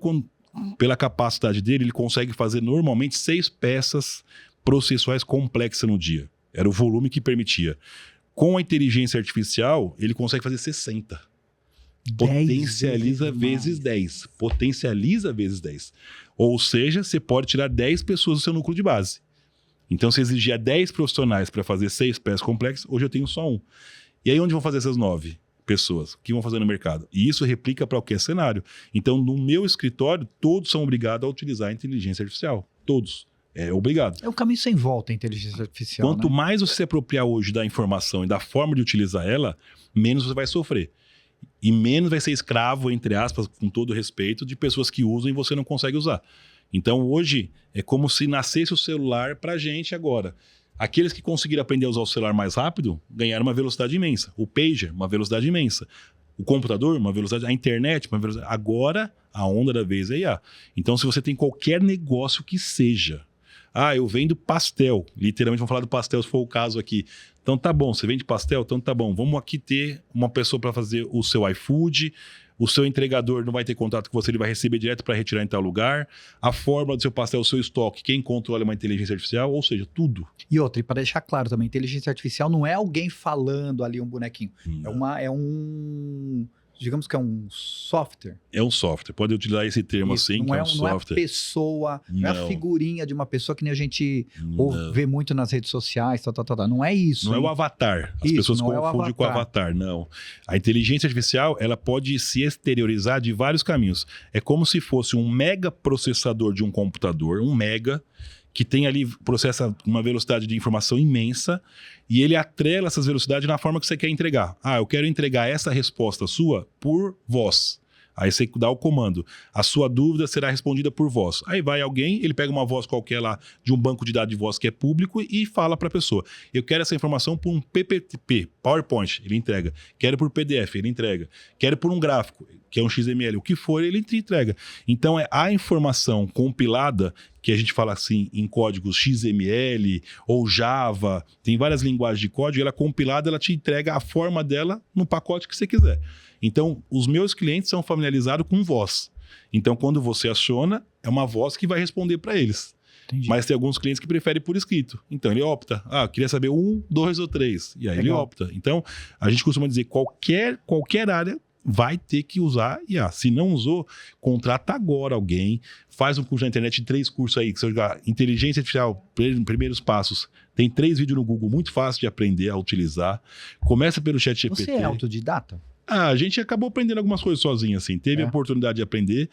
pela capacidade dele, ele consegue fazer normalmente 6 peças processuais complexas no dia. Era o volume que permitia. Com a inteligência artificial, ele consegue fazer 60. Potencializa vezes 10. Potencializa vezes 10. Ou seja, você pode tirar 10 pessoas do seu núcleo de base. Então, se exigia 10 profissionais para fazer 6 peças complexas, hoje eu tenho só 1. E aí, onde vão fazer essas 9 pessoas? O que vão fazer no mercado? E isso replica para qualquer cenário. Então, no meu escritório, todos são obrigados a utilizar a inteligência artificial. Todos. É obrigado. É um caminho sem volta a inteligência artificial, Quanto né? mais você se apropriar hoje da informação e da forma de utilizar ela, menos você vai sofrer. E menos vai ser escravo, entre aspas, com todo respeito, de pessoas que usam e você não consegue usar. Então hoje é como se nascesse o celular pra gente agora. Aqueles que conseguiram aprender a usar o celular mais rápido ganharam uma velocidade imensa. O pager, uma velocidade imensa. O computador, uma velocidade. A internet, uma velocidade. Agora, a onda da vez é IA. Então, se você tem qualquer negócio que seja. Ah, eu vendo pastel. Literalmente, vamos falar do pastel se for o caso aqui. Então, tá bom. Você vende pastel? Então, tá bom. Vamos aqui ter uma pessoa para fazer o seu iFood. O seu entregador não vai ter contato com você, ele vai receber direto para retirar em tal lugar. A forma do seu pastel, o seu estoque, quem controla é uma inteligência artificial, ou seja, tudo. E outra, e para deixar claro também, inteligência artificial não é alguém falando ali um bonequinho. Digamos que é um software. É um software, pode utilizar esse termo Isso, assim, não que é um não software. é a pessoa, não é a figurinha de uma pessoa que nem a gente Não. vê muito nas redes sociais, não é isso. Não é hein? o avatar. As Isso, pessoas não é o confundem com o avatar, não. A inteligência artificial, ela pode se exteriorizar de vários caminhos. É como se fosse um mega processador de um computador, um mega, que tem ali, processa uma velocidade de informação imensa, e ele atrela essas velocidades na forma que você quer entregar. Ah, eu quero entregar essa resposta sua por voz. Aí você dá o comando. A sua dúvida será respondida por voz. Aí vai alguém, ele pega uma voz qualquer lá de um banco de dados de voz que é público e fala para a pessoa. Eu quero essa informação por um PPT, PowerPoint, ele entrega. Quero por PDF, ele entrega. Quero por um gráfico, que é um XML. O que for, ele te entrega. Então, é a informação compilada, que a gente fala assim em códigos XML ou Java, tem várias linguagens de código, ela compilada, ela te entrega a forma dela no pacote que você quiser. Então, os meus clientes são familiarizados com voz. Então, quando você aciona, é uma voz que vai responder para eles. Entendi. Mas tem alguns clientes que preferem por escrito. Então, ele opta. Ah, queria saber 1, 2 ou 3. E aí ele opta. Então, a gente costuma dizer qualquer área vai ter que usar IA. Se não usou, contrata agora alguém, faz um curso na internet, 3 cursos aí, que você jogar inteligência artificial, primeiros passos. Tem 3 vídeos no Google, muito fácil de aprender a utilizar. Começa pelo ChatGPT. Você é autodidata? A gente acabou aprendendo algumas coisas sozinho, assim. Teve a oportunidade de aprender.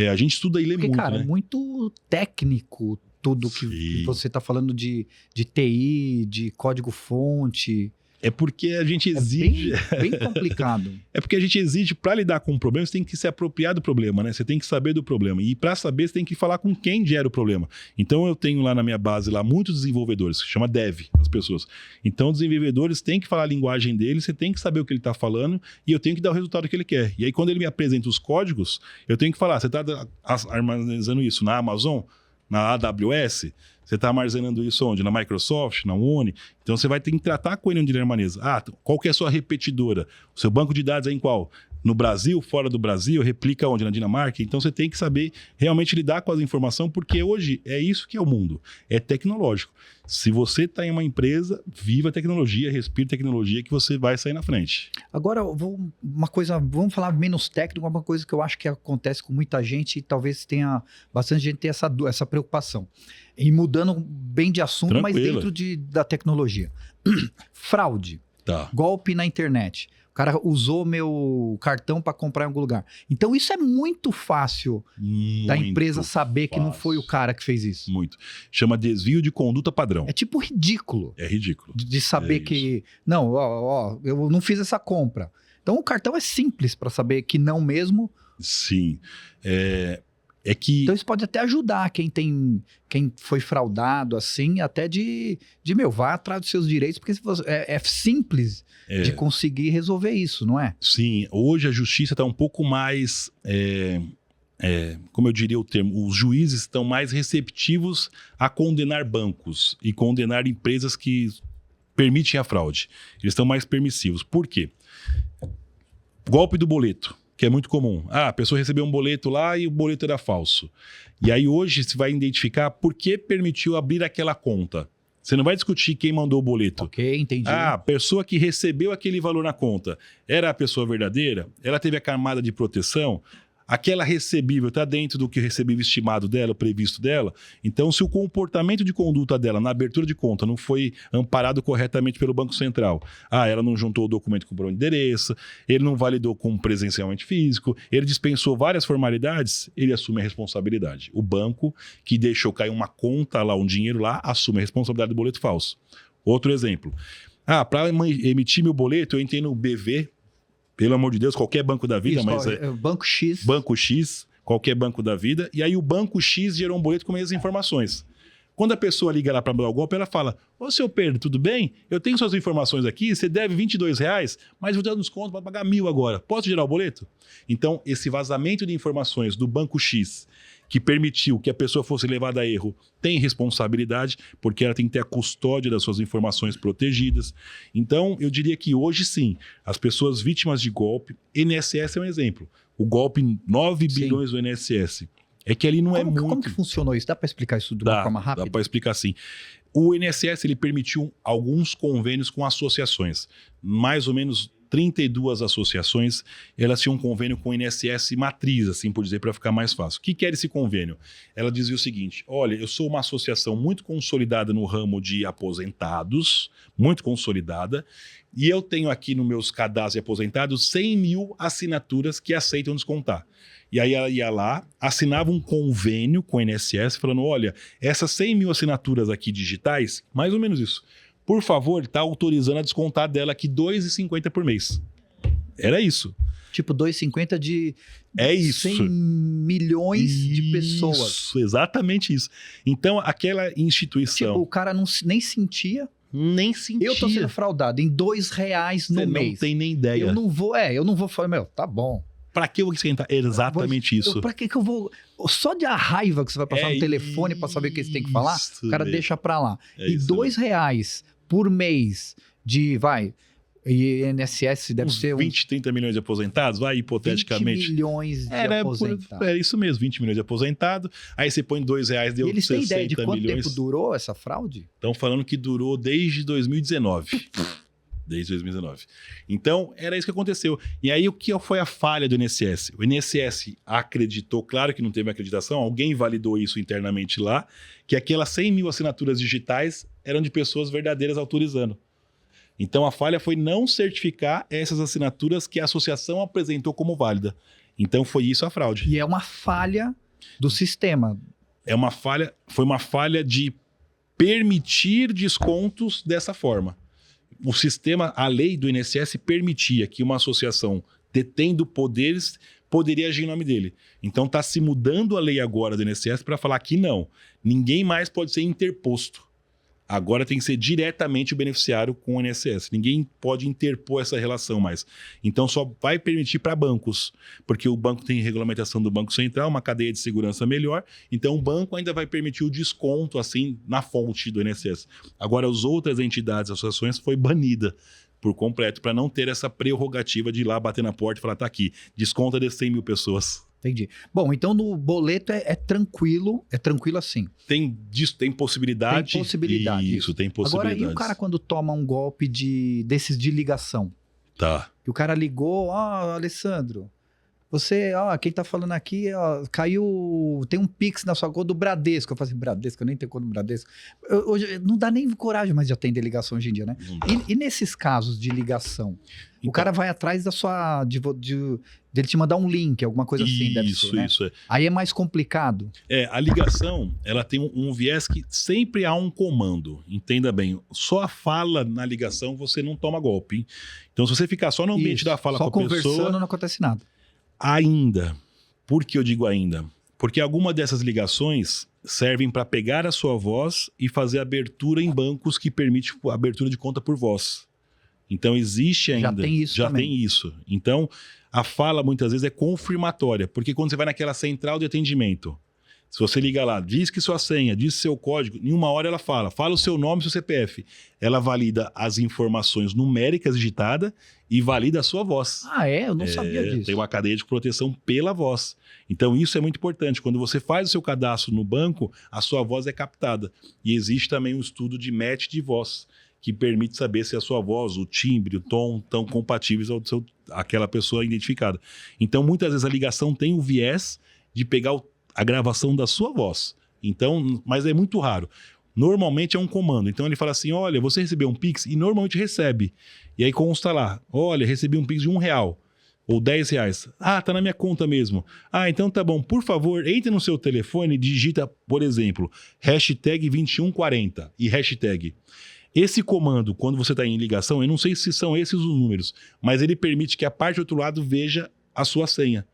A gente estuda e lê muito, cara, né? é muito técnico tudo que você está falando de TI, de código-fonte. É porque a gente exige... Bem complicado. É porque a gente exige, para lidar com o problema, você tem que se apropriar do problema, né? Você tem que saber do problema. E para saber, você tem que falar com quem gera o problema. Então, eu tenho lá na minha base lá muitos desenvolvedores, que chama dev, as pessoas. Então, os desenvolvedores têm que falar a linguagem dele, você tem que saber o que ele está falando e eu tenho que dar o resultado que ele quer. E aí, quando ele me apresenta os códigos, eu tenho que falar, você está armazenando isso na Amazon, na AWS? Você está armazenando isso onde? Na Microsoft, na Uni? Então, você vai ter que tratar com ele onde ele armazena. Ah, qual que é a sua repetidora? O seu banco de dados é em qual? No Brasil, fora do Brasil, replica onde? Na Dinamarca? Então, você tem que saber realmente lidar com as informações, porque hoje é isso que é o mundo. É tecnológico. Se você está em uma empresa, viva a tecnologia, respire tecnologia, que você vai sair na frente. Agora, vamos falar menos técnico, uma coisa que eu acho que acontece com muita gente e talvez tenha bastante gente ter essa preocupação. E mudando bem de assunto, Tranquilo. mas dentro da tecnologia. Fraude, golpe na internet. O cara usou meu cartão para comprar em algum lugar. Então, isso é muito fácil da empresa saber que não foi o cara que fez isso. Muito. Chama desvio de conduta padrão. É tipo ridículo. É ridículo. De saber que... Não, eu não fiz essa compra. Então, o cartão é simples para saber que não mesmo. Sim. É que... Então, isso pode até ajudar quem foi fraudado, assim, até vá atrás dos seus direitos, porque é simples de conseguir resolver isso, não é? Sim, hoje a justiça está um pouco mais, como eu diria o termo, os juízes estão mais receptivos a condenar bancos e condenar empresas que permitem a fraude. Eles estão mais permissivos. Por quê? Golpe do boleto, que é muito comum. Ah, a pessoa recebeu um boleto lá e o boleto era falso. E aí hoje se vai identificar por que permitiu abrir aquela conta. Você não vai discutir quem mandou o boleto. Ok, entendi. Ah, a pessoa que recebeu aquele valor na conta era a pessoa verdadeira? Ela teve a camada de proteção? aquela recebível está dentro do que o recebível estimado dela, o previsto dela. Então, se o comportamento de conduta dela na abertura de conta não foi amparado corretamente pelo Banco Central, ela não juntou o documento com o endereço, ele não validou como presencialmente físico, ele dispensou várias formalidades, ele assume a responsabilidade. O banco que deixou cair uma conta lá, um dinheiro lá, assume a responsabilidade do boleto falso. Outro exemplo. Para emitir meu boleto, eu entrei no BV, pelo amor de Deus, qualquer banco da vida, mas Banco X. Banco X, qualquer banco da vida, e aí o Banco X gerou um boleto com as mesmas informações. Quando a pessoa liga lá para dar o golpe, ela fala: ô, seu Pedro, tudo bem? Eu tenho suas informações aqui, você deve R$22, mas vou dar um desconto para pagar 1.000 agora. Posso gerar o boleto? Então, esse vazamento de informações do Banco X, que permitiu que a pessoa fosse levada a erro, tem responsabilidade, porque ela tem que ter a custódia das suas informações protegidas. Então, eu diria que hoje sim, as pessoas vítimas de golpe, INSS é um exemplo. O golpe 9 bilhões do INSS. É que ali não é muito... Como que funcionou isso? Dá para explicar isso de uma forma rápida? Dá para explicar sim. O INSS ele permitiu alguns convênios com associações. Mais ou menos 32 associações, elas tinham um convênio com o INSS matriz, assim por dizer, para ficar mais fácil. O que era esse convênio? Ela dizia o seguinte: olha, eu sou uma associação muito consolidada no ramo de aposentados, muito consolidada, e eu tenho aqui nos meus cadastros de aposentados 100 mil assinaturas que aceitam descontar. E aí ela ia lá, assinava um convênio com o INSS, falando: olha, essas 100 mil assinaturas aqui digitais, mais ou menos isso, por favor, está autorizando a descontar dela aqui R$2,50 por mês. Era isso. Tipo, 2,50 de é isso. 100 milhões de pessoas. Isso, exatamente isso. Então, aquela instituição... Tipo, o cara nem sentia. Nem sentia. Eu tô sendo fraudado em R$2 no mês. Não tem nem ideia. Eu não vou falar, tá bom. Pra que eu vou esquentar? Exatamente isso. Pra que eu vou... Só de a raiva que você vai passar no telefone pra saber o que você tem que falar, o cara deixa pra lá. E R$2 por mês de, INSS deve ser 20, 30 milhões de aposentados, hipoteticamente. 20 milhões de aposentados. Era isso mesmo, 20 milhões de aposentados. Aí você põe R$2, deu 60 milhões. E eles têm ideia de quanto tempo durou essa fraude? Estão falando que durou desde 2019. Desde 2019. Então, era isso que aconteceu. E aí, o que foi a falha do INSS? O INSS acreditou, claro que não teve acreditação, alguém validou isso internamente lá, que aquelas 100 mil assinaturas digitais eram de pessoas verdadeiras autorizando. Então, a falha foi não certificar essas assinaturas que a associação apresentou como válida. Então, foi isso a fraude. E é uma falha do sistema. Foi uma falha de permitir descontos dessa forma. O sistema, a lei do INSS permitia que uma associação detendo poderes poderia agir em nome dele. Então está se mudando a lei agora do INSS para falar que não, ninguém mais pode ser interposto. Agora tem que ser diretamente o beneficiário com o INSS. Ninguém pode interpor essa relação mais. Então só vai permitir para bancos, porque o banco tem regulamentação do Banco Central, uma cadeia de segurança melhor, então o banco ainda vai permitir o desconto assim na fonte do INSS. Agora as outras entidades, associações, foi banida por completo, para não ter essa prerrogativa de ir lá bater na porta e falar: tá aqui, desconta de 100 mil pessoas. Entendi. Bom, então no boleto é tranquilo assim. Tem possibilidade. Tem possibilidade. Isso, tem possibilidade. Agora, e o cara quando toma um golpe desses de ligação? Tá. Que o cara ligou: Alessandro, você, quem tá falando aqui, caiu, tem um Pix na sua conta do Bradesco. Eu falei assim: Bradesco, eu nem tenho conta no Bradesco. Hoje não dá nem coragem mais de atender ligação hoje em dia, né? E nesses casos de ligação, então, o cara vai atrás da sua... dele te mandar um link, alguma coisa assim, deve ser, né? Isso. Aí é mais complicado. A ligação, ela tem um viés que sempre há um comando, entenda bem. Só a fala na ligação você não toma golpe, hein? Então, se você ficar só no ambiente da fala com a pessoa... Só conversando não acontece nada. Ainda. Por que eu digo ainda? Porque alguma dessas ligações servem para pegar a sua voz e fazer abertura em bancos que permite abertura de conta por voz. Então existe ainda. Já tem isso também. Tem isso. Então a fala muitas vezes é confirmatória, porque quando você vai naquela central de atendimento, se você liga lá, diz que sua senha, diz seu código, em uma hora ela fala o seu nome e seu CPF. Ela valida as informações numéricas digitadas e valida a sua voz. Eu não sabia disso. Tem uma cadeia de proteção pela voz. Então isso é muito importante. Quando você faz o seu cadastro no banco, a sua voz é captada. E existe também um estudo de match de voz, que permite saber se a sua voz, o timbre, o tom estão compatíveis àquela pessoa identificada. Então, muitas vezes a ligação tem o viés de pegar a gravação da sua voz. Então, mas é muito raro. Normalmente é um comando. Então ele fala assim, olha, você recebeu um Pix? E normalmente recebe. E aí consta lá, olha, recebi um Pix de R$1 ou R$10. Ah, tá na minha conta mesmo. Ah, então tá bom. Por favor, entre no seu telefone e digita, por exemplo, hashtag 2140 e hashtag. Esse comando, quando você está em ligação, eu não sei se são esses os números, mas ele permite que a parte do outro lado veja a sua senha.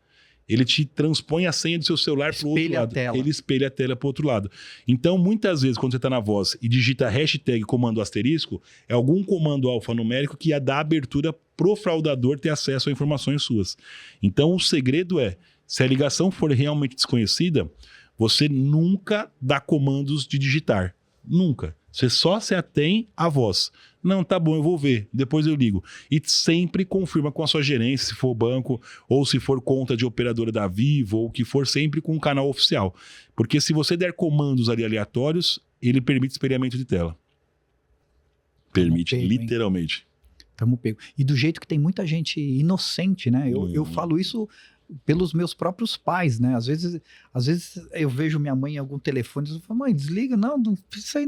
Ele te transpõe a senha do seu celular para o outro lado. Ele espelha a tela para o outro lado. Então, muitas vezes, quando você está na voz e digita hashtag comando asterisco, é algum comando alfanumérico que ia dar abertura pro fraudador ter acesso a informações suas. Então, o segredo é, se a ligação for realmente desconhecida, você nunca dá comandos de digitar. Nunca. Você só se atém à voz. Não, tá bom, eu vou ver, depois eu ligo. E sempre confirma com a sua gerência, se for banco, ou se for conta de operadora da Vivo, ou o que for, sempre com um canal oficial. Porque se você der comandos ali aleatórios, ele permite espelhamento de tela. Permite, literalmente. Tamo pego. E do jeito que tem muita gente inocente, né? Eu falo isso pelos meus próprios pais, né? Às vezes eu vejo minha mãe em algum telefone e eu falo, mãe, desliga, não precisa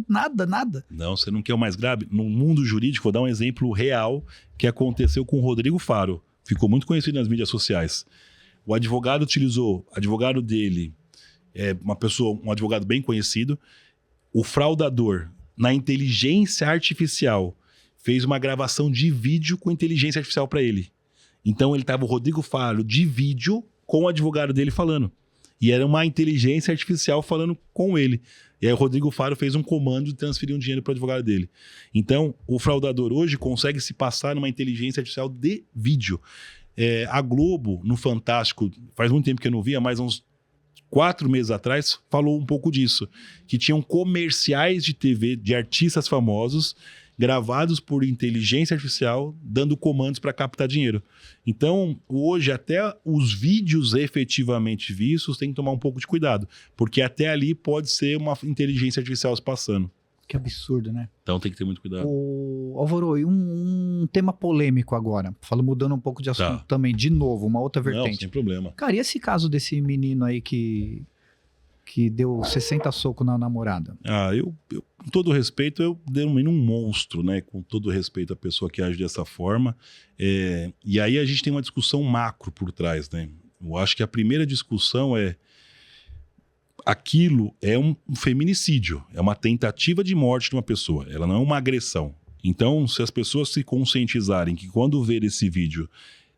nada. Não, você não quer o mais grave? No mundo jurídico, vou dar um exemplo real que aconteceu com o Rodrigo Faro. Ficou muito conhecido nas mídias sociais. O advogado advogado dele é um advogado bem conhecido. O fraudador, na inteligência artificial, fez uma gravação de vídeo com inteligência artificial para ele. Então ele estava o Rodrigo Faro de vídeo com o advogado dele falando. E era uma inteligência artificial falando com ele. E aí o Rodrigo Faro fez um comando de transferir um dinheiro para o advogado dele. Então o fraudador hoje consegue se passar numa inteligência artificial de vídeo. A Globo, no Fantástico, faz muito tempo que eu não via, mas uns 4 meses atrás, falou um pouco disso. Que tinham comerciais de TV de artistas famosos gravados por inteligência artificial, dando comandos para captar dinheiro. Então, hoje, até os vídeos efetivamente vistos tem que tomar um pouco de cuidado, porque até ali pode ser uma inteligência artificial se passando. Que absurdo, né? Então tem que ter muito cuidado. Alvaro, e um tema polêmico agora, mudando um pouco de assunto também, de novo, uma outra vertente. Não, sem problema. Cara, e esse caso desse menino aí que deu 60 socos na namorada? Eu com todo respeito, eu denomino um monstro, né? Com todo respeito à pessoa que age dessa forma. E aí a gente tem uma discussão macro por trás, né? Eu acho que a primeira discussão é aquilo é um feminicídio, é uma tentativa de morte de uma pessoa, ela não é uma agressão. Então, se as pessoas se conscientizarem que quando ver esse vídeo,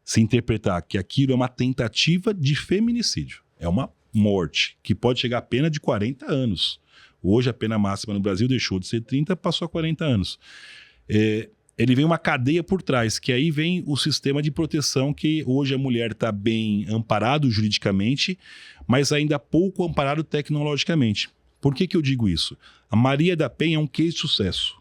se interpretar que aquilo é uma tentativa de feminicídio, é uma morte, que pode chegar à pena de 40 anos. Hoje a pena máxima no Brasil deixou de ser 30, passou a 40 anos. Ele vem uma cadeia por trás, que aí vem o sistema de proteção que hoje a mulher está bem amparado juridicamente, mas ainda pouco amparado tecnologicamente. Por que eu digo isso? A Maria da Penha é um case de sucesso,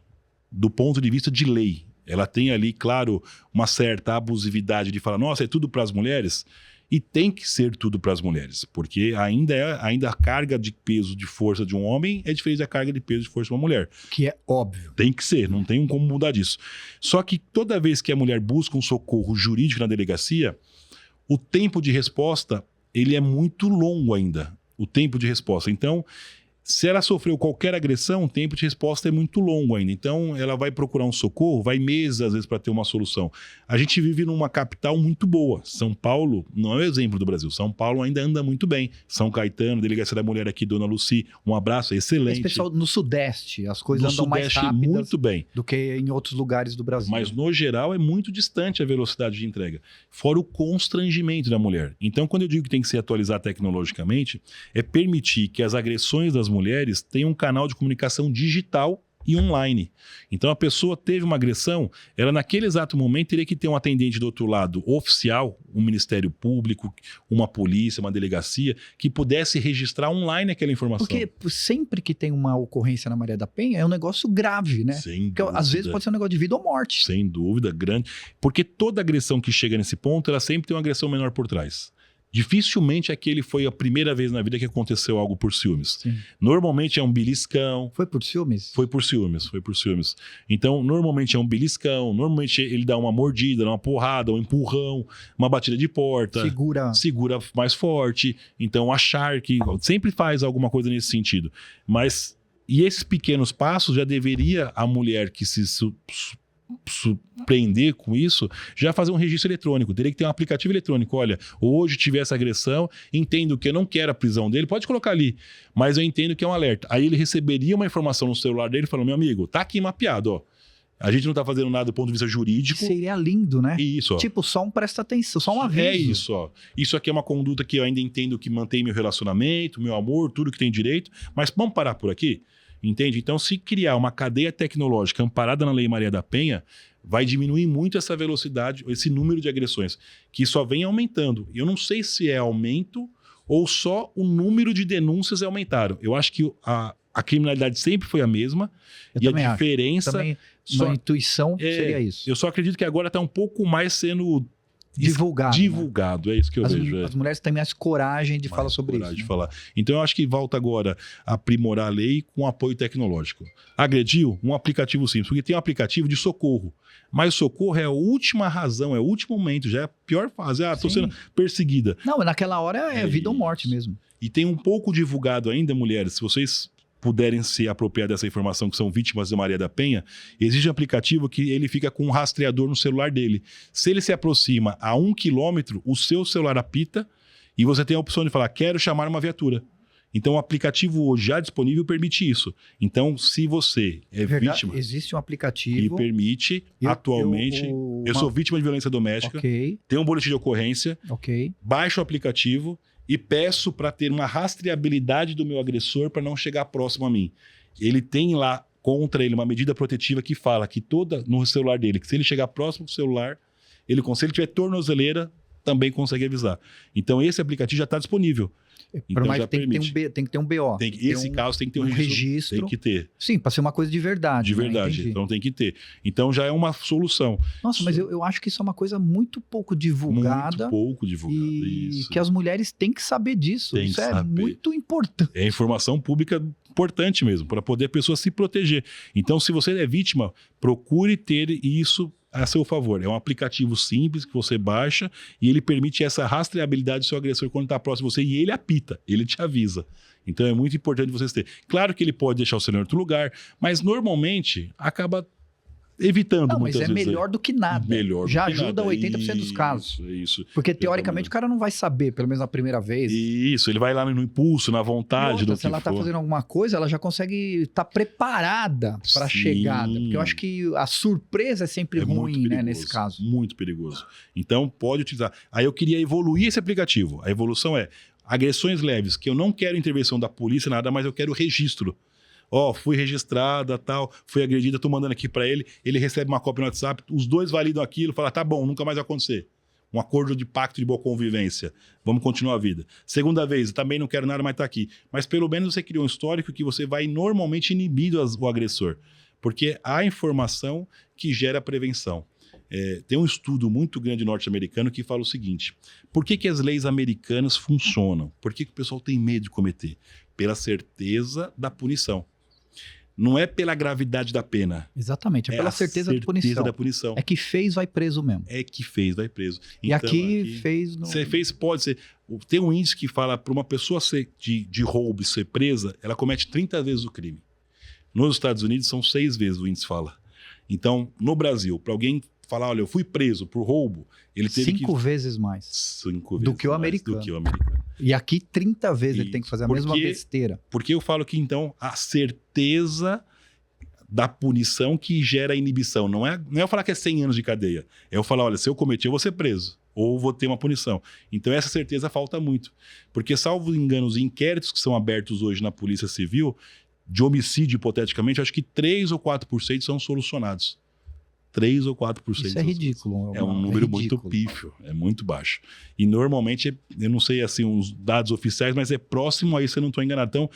do ponto de vista de lei. Ela tem ali, claro, uma certa abusividade de falar, nossa, é tudo para as mulheres? E tem que ser tudo para as mulheres, porque ainda a carga de peso de força de um homem é diferente da carga de peso de força de uma mulher. Que é óbvio. Tem que ser, não tem como mudar disso. Só que toda vez que a mulher busca um socorro jurídico na delegacia, o tempo de resposta, ele é muito longo ainda, o tempo de resposta. Então, se ela sofreu qualquer agressão, o tempo de resposta é muito longo ainda. Então, ela vai procurar um socorro, vai meses, às vezes, para ter uma solução. A gente vive numa capital muito boa. São Paulo não é o exemplo do Brasil. São Paulo ainda anda muito bem. São Caetano, Delegacia da Mulher aqui, Dona Lucy, um abraço, excelente. Esse pessoal no Sudeste, as coisas andam mais rápidas muito bem do que em outros lugares do Brasil. Mas, no geral, é muito distante a velocidade de entrega. Fora o constrangimento da mulher. Então, quando eu digo que tem que se atualizar tecnologicamente, é permitir que as agressões das mulheres tenham um canal de comunicação digital e online. Então a pessoa teve uma agressão, ela naquele exato momento teria que ter um atendente do outro lado oficial, um Ministério Público, uma polícia, uma delegacia, que pudesse registrar online aquela informação. Porque sempre que tem uma ocorrência na Maria da Penha é um negócio grave, né? Sem Porque, dúvida. às vezes pode ser um negócio de vida ou morte. Sem dúvida, grande. Porque toda agressão que chega nesse ponto, ela sempre tem uma agressão menor por trás. Dificilmente aquele foi a primeira vez na vida que aconteceu algo por ciúmes. Sim. Normalmente é um beliscão. Foi por ciúmes? Foi por ciúmes. Então, normalmente é um beliscão, normalmente ele dá uma mordida, uma porrada, um empurrão, uma batida de porta. Segura mais forte. Então, achar que sempre faz alguma coisa nesse sentido. Mas, e esses pequenos passos já deveria a mulher que se surpreender com isso, já fazer um registro eletrônico. Teria que ter um aplicativo eletrônico. Olha, hoje tive essa agressão, entendo que eu não quero a prisão dele, pode colocar ali, mas eu entendo que é um alerta. Aí ele receberia uma informação no celular dele falando, meu amigo, tá aqui mapeado, ó. A gente não tá fazendo nada do ponto de vista jurídico. Seria lindo, né? Isso, ó. Tipo, só um presta atenção, só um aviso. É isso, ó. Isso aqui é uma conduta que eu ainda entendo que mantém meu relacionamento, meu amor, tudo que tem direito, mas vamos parar por aqui? Entende? Então, se criar uma cadeia tecnológica amparada na Lei Maria da Penha, vai diminuir muito essa velocidade, esse número de agressões, que só vem aumentando. Eu não sei se é aumento ou só o número de denúncias aumentaram. Eu acho que a criminalidade sempre foi a mesma e a diferença... Também, sua intuição seria isso. Eu só acredito que agora está um pouco mais sendo... Divulgado, né? É isso que eu vejo. As mulheres têm mais coragem de falar sobre isso. De falar. Então eu acho que volta agora a aprimorar a lei com apoio tecnológico. Agrediu? Um aplicativo simples, porque tem um aplicativo de socorro. Mas o socorro é a última razão, é o último momento, já é a pior fase. Estou sendo perseguida. Não, naquela hora é vida ou morte mesmo. E tem um pouco divulgado ainda, mulheres, se vocês puderem se apropriar dessa informação, que são vítimas de Maria da Penha, existe um aplicativo que ele fica com um rastreador no celular dele. Se ele se aproxima a 1 quilômetro, o seu celular apita e você tem a opção de falar, quero chamar uma viatura. Então, o aplicativo hoje já disponível permite isso. Então, se você é vítima... Existe um aplicativo... que permite, atualmente... Eu sou vítima de violência doméstica, tem um boletim de ocorrência, baixo o aplicativo... e peço para ter uma rastreabilidade do meu agressor para não chegar próximo a mim. Ele tem lá contra ele uma medida protetiva que fala que no celular dele, que se ele chegar próximo do celular, se ele tiver tornozeleira, também consegue avisar. Então esse aplicativo já está disponível. Então, mas tem que ter um BO. Esse caso tem que ter um registro. Tem que ter. Sim, para ser uma coisa de verdade. De verdade, então tem que ter. Então já é uma solução. Nossa, mas eu acho que isso é uma coisa muito pouco divulgada. Muito pouco divulgada, e que as mulheres têm que saber disso. Isso é muito importante. É informação pública importante mesmo, para poder a pessoa se proteger. Então, se você é vítima, procure ter isso a seu favor. É um aplicativo simples que você baixa e ele permite essa rastreabilidade do seu agressor quando está próximo de você e ele apita, ele te avisa. Então é muito importante vocês terem. Claro que ele pode deixar o celular em outro lugar, mas normalmente acaba evitando muitas vezes. Mas é melhor do que nada. Já ajuda 80% dos casos. Isso. Porque teoricamente o cara não vai saber, pelo menos na primeira vez. Isso, ele vai lá no impulso, na vontade. Se ela tá fazendo alguma coisa, ela já consegue estar preparada para a chegada. Porque eu acho que a surpresa é sempre ruim, né, nesse caso. Muito perigoso. Então pode utilizar. Aí eu queria evoluir esse aplicativo. A evolução é agressões leves, que eu não quero intervenção da polícia, nada, mas eu quero registro. Fui registrada, tal, fui agredida, tô mandando aqui para ele, ele recebe uma cópia no WhatsApp, os dois validam aquilo, fala, tá bom, nunca mais vai acontecer. Um acordo de pacto de boa convivência, vamos continuar a vida. Segunda vez, também não quero nada, mas tá aqui. Mas pelo menos você criou um histórico que você vai normalmente inibir o agressor, porque há informação que gera prevenção. Tem um estudo muito grande norte-americano que fala o seguinte, por que as leis americanas funcionam? Por que o pessoal tem medo de cometer? Pela certeza da punição. Não é pela gravidade da pena. Exatamente, é pela certeza da punição. É que fez, vai preso mesmo. É que fez, vai preso. E então, aqui fez... Você fez, pode ser... Tem um índice que fala para uma pessoa de roubo ser presa, ela comete 30 vezes o crime. Nos Estados Unidos são 6 vezes o índice fala. Então, no Brasil, para alguém falar, olha, eu fui preso por roubo, ele teve 5 vezes mais. 5 vezes do que o americano. E aqui 30 vezes ele tem que fazer a mesma besteira. Porque eu falo que, então, a certeza da punição que gera a inibição. Não é eu falar que é 100 anos de cadeia. É eu falar, olha, se eu cometer, eu vou ser preso. Ou vou ter uma punição. Então, essa certeza falta muito. Porque, salvo engano, os inquéritos que são abertos hoje na Polícia Civil, de homicídio, hipoteticamente, eu acho que 3 ou 4% são solucionados. 3 ou 4%. Isso é ridículo. É um número muito pífio, é muito baixo. E normalmente, eu não sei assim os dados oficiais, mas é próximo a isso, se eu não estou enganado. Então,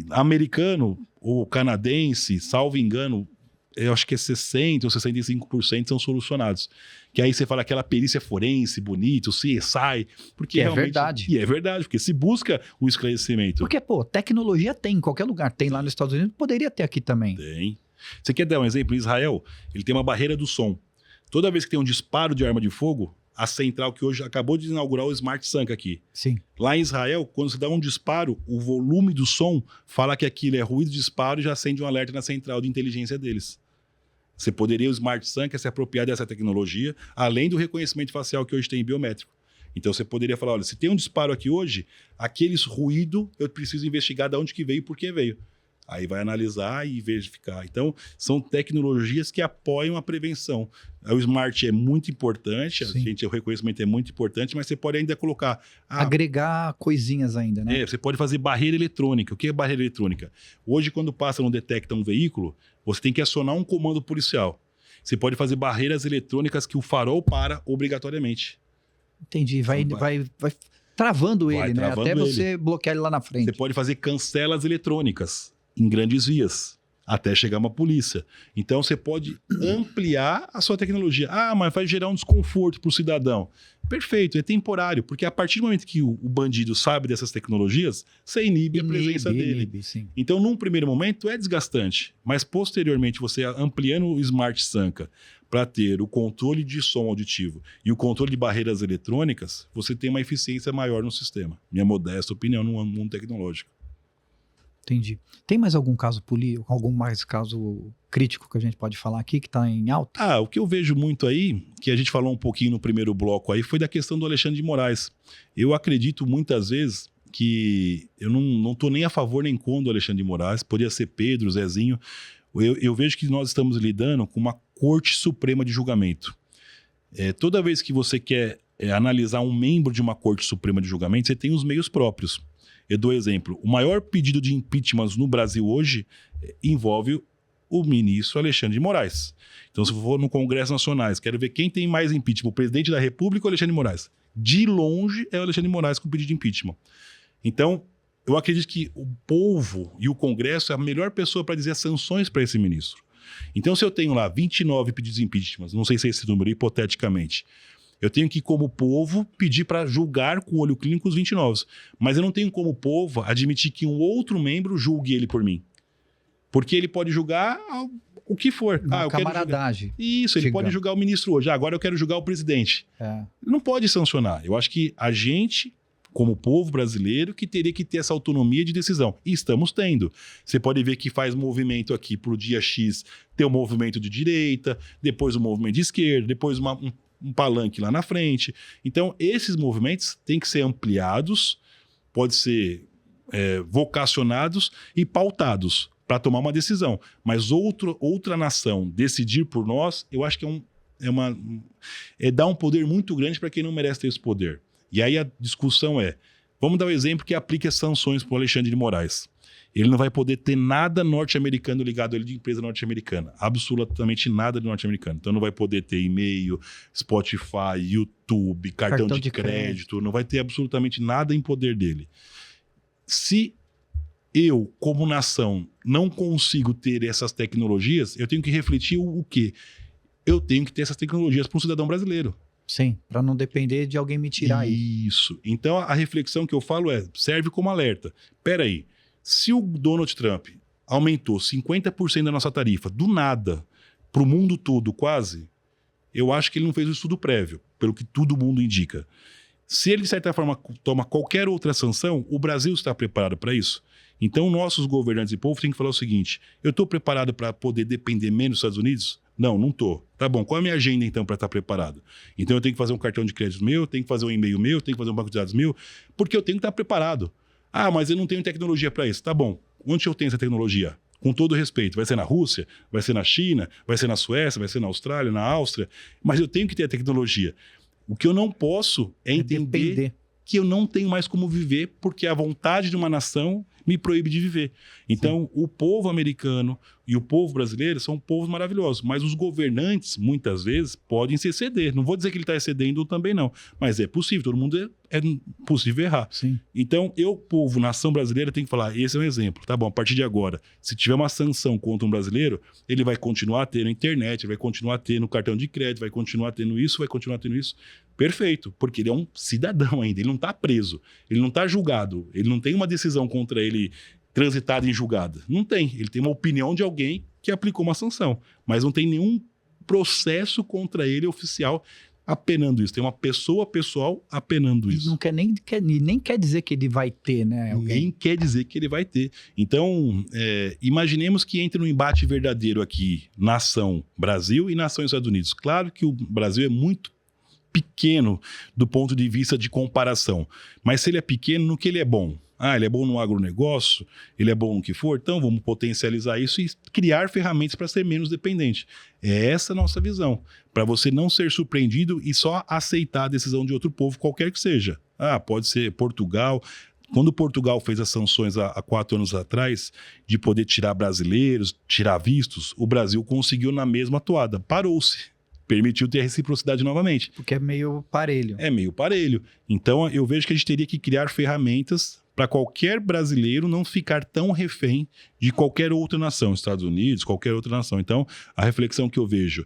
americano ou canadense, salvo engano, eu acho que é 60% ou 65% são solucionados. Que aí você fala aquela perícia forense, bonito, CSI, porque é verdade. E é verdade, porque se busca o esclarecimento. Porque, pô, tecnologia tem em qualquer lugar. Tem lá nos Estados Unidos, poderia ter aqui também. Tem. Você quer dar um exemplo? Em Israel, ele tem uma barreira do som. Toda vez que tem um disparo de arma de fogo, a central que hoje acabou de inaugurar o Smart Sank aqui. Sim. Lá em Israel, quando você dá um disparo, o volume do som fala que aquilo é ruído de disparo e já acende um alerta na central de inteligência deles. Você poderia, o Smart Sank, se apropriar dessa tecnologia, além do reconhecimento facial que hoje tem biométrico. Então você poderia falar, olha, se tem um disparo aqui hoje, aqueles ruído, eu preciso investigar de onde que veio e por que veio. Aí vai analisar e verificar. Então, são tecnologias que apoiam a prevenção. O Smart é muito importante, o reconhecimento é muito importante, mas você pode ainda colocar... agregar coisinhas ainda, né? Você pode fazer barreira eletrônica. O que é barreira eletrônica? Hoje, quando passa, não detecta um veículo, você tem que acionar um comando policial. Você pode fazer barreiras eletrônicas que o farol para obrigatoriamente. Entendi. Vai travando ele, né? Até você bloquear ele lá na frente. Você pode fazer cancelas eletrônicas em grandes vias, até chegar uma polícia. Então, você pode ampliar a sua tecnologia. Ah, mas vai gerar um desconforto para o cidadão. Perfeito, é temporário, porque a partir do momento que o bandido sabe dessas tecnologias, você inibe a presença dele. Sim. Então, num primeiro momento, é desgastante, mas posteriormente, você ampliando o Smart Sanka para ter o controle de som auditivo e o controle de barreiras eletrônicas, você tem uma eficiência maior no sistema. Minha modesta opinião no mundo tecnológico. Entendi. Tem mais algum caso político, algum mais caso crítico que a gente pode falar aqui que está em alta? O que eu vejo muito aí, que a gente falou um pouquinho no primeiro bloco aí, foi da questão do Alexandre de Moraes. Eu acredito muitas vezes que eu não estou nem a favor nem contra o Alexandre de Moraes, poderia ser Pedro, Zezinho. Eu vejo que nós estamos lidando com uma Corte Suprema de Julgamento. Toda vez que você quer analisar um membro de uma Corte Suprema de Julgamento, você tem os meios próprios. Eu dou exemplo. O maior pedido de impeachment no Brasil hoje envolve o ministro Alexandre de Moraes. Então, se for no Congresso Nacional, quero ver quem tem mais impeachment, o presidente da República ou Alexandre de Moraes. De longe é o Alexandre de Moraes com o pedido de impeachment. Então, eu acredito que o povo e o Congresso é a melhor pessoa para dizer as sanções para esse ministro. Então, se eu tenho lá 29 pedidos de impeachment, não sei se é esse número, hipoteticamente, eu tenho que, como povo, pedir para julgar com olho clínico os 29. Mas eu não tenho, como povo, admitir que um outro membro julgue ele por mim. Porque ele pode julgar o que for. Uma camaradagem. Isso, ele pode julgar o ministro hoje. Agora eu quero julgar o presidente. Não pode sancionar. Eu acho que a gente, como povo brasileiro, que teria que ter essa autonomia de decisão. E estamos tendo. Você pode ver que faz movimento aqui para o dia X, ter um movimento de direita, depois um movimento de esquerda, depois um palanque lá na frente. Então, esses movimentos têm que ser ampliados, pode ser vocacionados e pautados para tomar uma decisão. Mas outra nação decidir por nós, eu acho que é dar um poder muito grande para quem não merece ter esse poder. E aí a discussão vamos dar um exemplo que aplique as sanções para o Alexandre de Moraes. Ele não vai poder ter nada norte-americano ligado a ele de empresa norte-americana. Absolutamente nada de norte-americano. Então não vai poder ter e-mail, Spotify, YouTube, cartão de crédito. Não vai ter absolutamente nada em poder dele. Se eu, como nação, não consigo ter essas tecnologias, eu tenho que refletir o quê? Eu tenho que ter essas tecnologias para um cidadão brasileiro. Sim, para não depender de alguém me tirar isso. Então a reflexão que eu falo serve como alerta. Espera aí. Se o Donald Trump aumentou 50% da nossa tarifa, do nada, para o mundo todo quase, eu acho que ele não fez o estudo prévio, pelo que todo mundo indica. Se ele, de certa forma, toma qualquer outra sanção, o Brasil está preparado para isso? Então, nossos governantes e povo têm que falar o seguinte: eu estou preparado para poder depender menos dos Estados Unidos? Não, não estou. Tá bom, qual é a minha agenda, então, para estar preparado? Então, eu tenho que fazer um cartão de crédito meu, tenho que fazer um e-mail meu, tenho que fazer um banco de dados meu, porque eu tenho que estar preparado. Mas eu não tenho tecnologia para isso. Tá bom, onde eu tenho essa tecnologia? Com todo respeito, vai ser na Rússia, vai ser na China, vai ser na Suécia, vai ser na Austrália, na Áustria, mas eu tenho que ter a tecnologia. O que eu não posso é entender que eu não tenho mais como viver porque a vontade de uma nação me proíbe de viver. Então, o povo americano, e o povo brasileiro são povos maravilhosos, mas os governantes, muitas vezes, podem se exceder. Não vou dizer que ele está excedendo também não, mas é possível, todo mundo é possível errar. Sim. Então, povo, nação brasileira, tem que falar, esse é um exemplo, tá bom, a partir de agora, se tiver uma sanção contra um brasileiro, ele vai continuar tendo internet, vai continuar tendo cartão de crédito, vai continuar tendo isso, perfeito, porque ele é um cidadão ainda, ele não está preso, ele não está julgado, ele não tem uma decisão contra ele transitada em julgada. Não tem. Ele tem uma opinião de alguém que aplicou uma sanção, mas não tem nenhum processo contra ele oficial apenando isso. Tem uma pessoa pessoal apenando isso. Não nem quer dizer que ele vai ter, né? Nem quer dizer que ele vai ter. Então, imaginemos que entre um embate verdadeiro aqui, nação Brasil e nação Estados Unidos. Claro que o Brasil é muito pequeno do ponto de vista de comparação, mas se ele é pequeno, no que ele é bom? Ele é bom no agronegócio, ele é bom no que for, então vamos potencializar isso e criar ferramentas para ser menos dependente. É essa a nossa visão, para você não ser surpreendido e só aceitar a decisão de outro povo, qualquer que seja. Pode ser Portugal. Quando Portugal fez as sanções há 4 anos atrás, de poder tirar brasileiros, tirar vistos, o Brasil conseguiu na mesma toada, parou-se. Permitiu ter reciprocidade novamente. Porque é meio parelho. É meio parelho. Então, eu vejo que a gente teria que criar ferramentas para qualquer brasileiro não ficar tão refém de qualquer outra nação, Estados Unidos, qualquer outra nação. Então, a reflexão que eu vejo,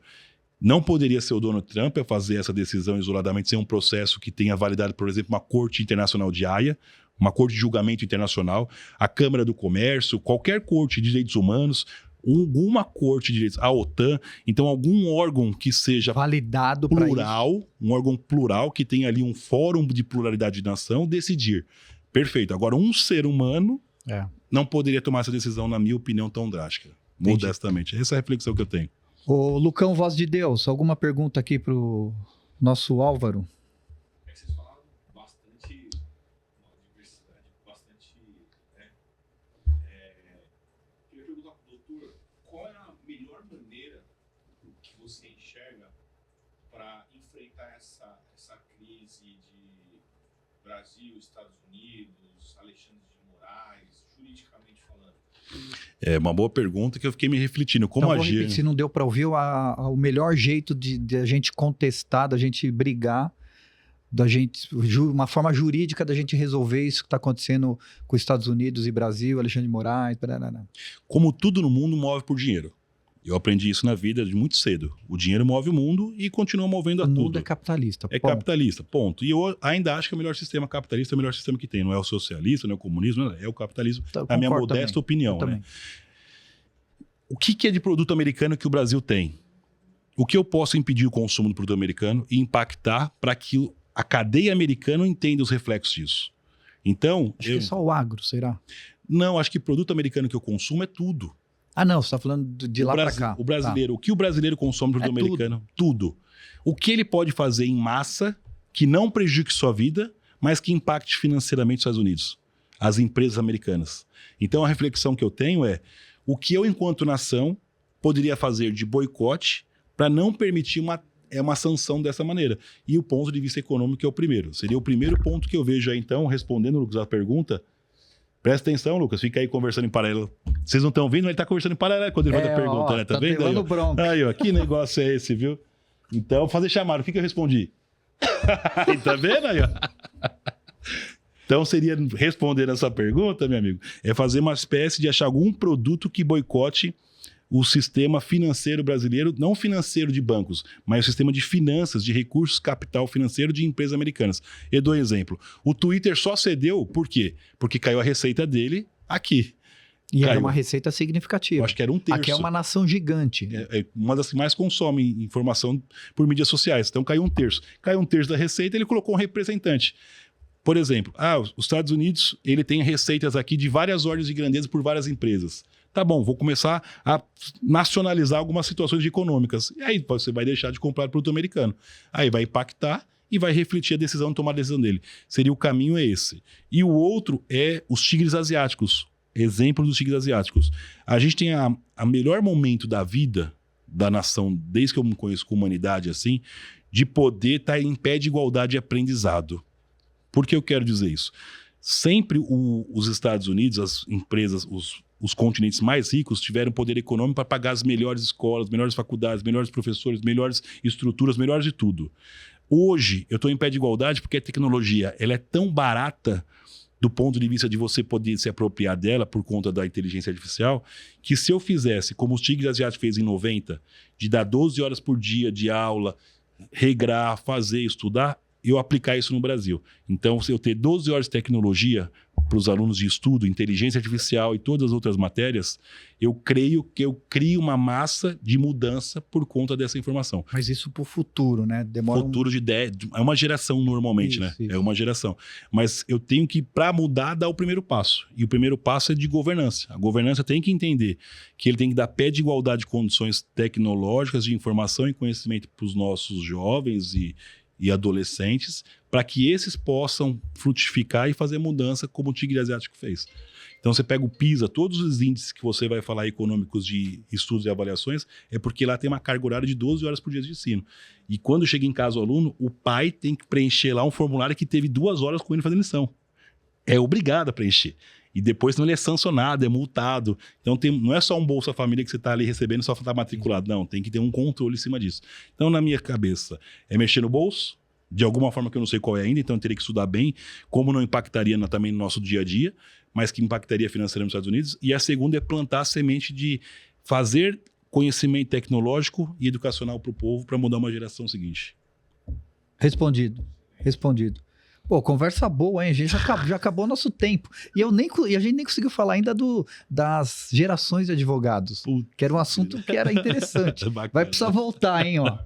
não poderia ser o Donald Trump a fazer essa decisão isoladamente sem um processo que tenha validado, por exemplo, uma corte internacional de Haia, uma corte de julgamento internacional, a Câmara do Comércio, qualquer corte de direitos humanos, alguma corte de direitos, a OTAN, então algum órgão que seja validado plural, um órgão plural que tenha ali um fórum de pluralidade de nação, decidir. Perfeito. Agora, um ser humano não poderia tomar essa decisão, na minha opinião, tão drástica. Entendi. Modestamente. Essa é a reflexão que eu tenho. Ô, Lucão, voz de Deus, alguma pergunta aqui pro nosso Álvaro? Vocês falaram bastante, uma diversidade, bastante, né? Queria perguntar para o doutor, qual é a melhor maneira que você enxerga para enfrentar essa crise de Brasil, Estados Unidos, Alexandre de Moraes, juridicamente falando? É uma boa pergunta que eu fiquei me refletindo. Como Então, agir? Se não deu para ouvir, o melhor jeito de a gente contestar, da gente brigar, uma forma jurídica da gente resolver isso que está acontecendo com os Estados Unidos e Brasil, Alexandre de Moraes. Como tudo no mundo move por dinheiro. Eu aprendi isso na vida de muito cedo. O dinheiro move o mundo e continua movendo a tudo. O mundo é capitalista. É capitalista, ponto. E eu ainda acho que o melhor sistema capitalista é o melhor sistema que tem. Não é o socialista, não é o comunismo, não é o capitalismo. É a minha modesta opinião. Né? O que é de produto americano que o Brasil tem? O que eu posso impedir o consumo do produto americano e impactar para que a cadeia americana entenda os reflexos disso? Então... Acho que é só o agro, será? Não, acho que produto americano que eu consumo é tudo. Não, você está falando de lá para cá. O brasileiro, o que o brasileiro consome do produto americano? Tudo. O que ele pode fazer em massa que não prejudique sua vida, mas que impacte financeiramente os Estados Unidos, as empresas americanas. Então a reflexão que eu tenho é o que eu, enquanto nação, poderia fazer de boicote para não permitir uma sanção dessa maneira. E o ponto de vista econômico é o primeiro. Seria o primeiro ponto que eu vejo aí, então, respondendo, Lucas, a pergunta. Presta atenção, Lucas, fica aí conversando em paralelo. Vocês não estão ouvindo, ele está conversando em paralelo quando ele manda a pergunta, né? Tá vendo aí? Aí, que negócio é esse, viu? Então, vou fazer chamada, o que eu respondi? Tá vendo aí, ó? Então, seria responder essa pergunta, meu amigo, é fazer uma espécie de achar algum produto que boicote o sistema financeiro brasileiro, não financeiro de bancos, mas o sistema de finanças, de recursos, capital financeiro de empresas americanas. Eu dou um exemplo. O Twitter só cedeu, por quê? Porque caiu a receita dele aqui. E era uma receita significativa. Eu acho que era 1/3. Aqui é uma nação gigante. É uma das que mais consome informação por mídias sociais. Então caiu 1/3. Caiu 1/3 da receita, ele colocou um representante. Por exemplo, os Estados Unidos, ele tem receitas aqui de várias ordens de grandeza por várias empresas. Tá bom, vou começar a nacionalizar algumas situações econômicas. E aí você vai deixar de comprar produto americano. Aí vai impactar e vai refletir a decisão de tomar a decisão dele. Seria o caminho é esse. E o outro é os tigres asiáticos. Exemplo dos tigres asiáticos. A gente tem a melhor momento da vida da nação, desde que eu me conheço com humanidade assim, de poder estar em pé de igualdade de aprendizado. Por que eu quero dizer isso? Sempre os Estados Unidos, as empresas, os os continentes mais ricos tiveram poder econômico para pagar as melhores escolas, melhores faculdades, melhores professores, melhores estruturas, melhores de tudo. Hoje, eu estou em pé de igualdade porque a tecnologia ela é tão barata do ponto de vista de você poder se apropriar dela por conta da inteligência artificial, que se eu fizesse, como os Tigres Asiáticos fez em 90, de dar 12 horas por dia de aula, regrar, fazer, estudar, eu aplicar isso no Brasil. Então, se eu ter 12 horas de tecnologia para os alunos de estudo, inteligência artificial e todas as outras matérias, eu creio que eu crio uma massa de mudança por conta dessa informação. Mas isso para o futuro, né? Demora futuro de 10, é uma geração normalmente, isso, né? Isso. É uma geração. Mas eu tenho que, para mudar, dar o primeiro passo. E o primeiro passo é de governança. A governança tem que entender que ele tem que dar pé de igualdade de condições tecnológicas, de informação e conhecimento para os nossos jovens e adolescentes, para que esses possam frutificar e fazer mudança como o Tigre Asiático fez. Então você pega o PISA, todos os índices que você vai falar econômicos de estudos e avaliações, é porque lá tem uma carga horária de 12 horas por dia de ensino. E quando chega em casa o aluno, o pai tem que preencher lá um formulário que teve 2 horas com ele fazendo lição. É obrigado a preencher. E depois não ele é sancionado, é multado. Então não é só um Bolsa Família que você está ali recebendo e só está matriculado. Não, tem que ter um controle em cima disso. Então, na minha cabeça, é mexer no bolso, de alguma forma que eu não sei qual é ainda, então eu teria que estudar bem, como não impactaria também no nosso dia a dia, mas que impactaria financeiramente nos Estados Unidos. E a segunda é plantar a semente de fazer conhecimento tecnológico e educacional para o povo para mudar uma geração seguinte. Respondido. Pô, conversa boa, hein? A gente já acabou nosso tempo. E a gente nem conseguiu falar ainda das gerações de advogados, que era um assunto que era interessante. Vai precisar voltar, hein? Ó.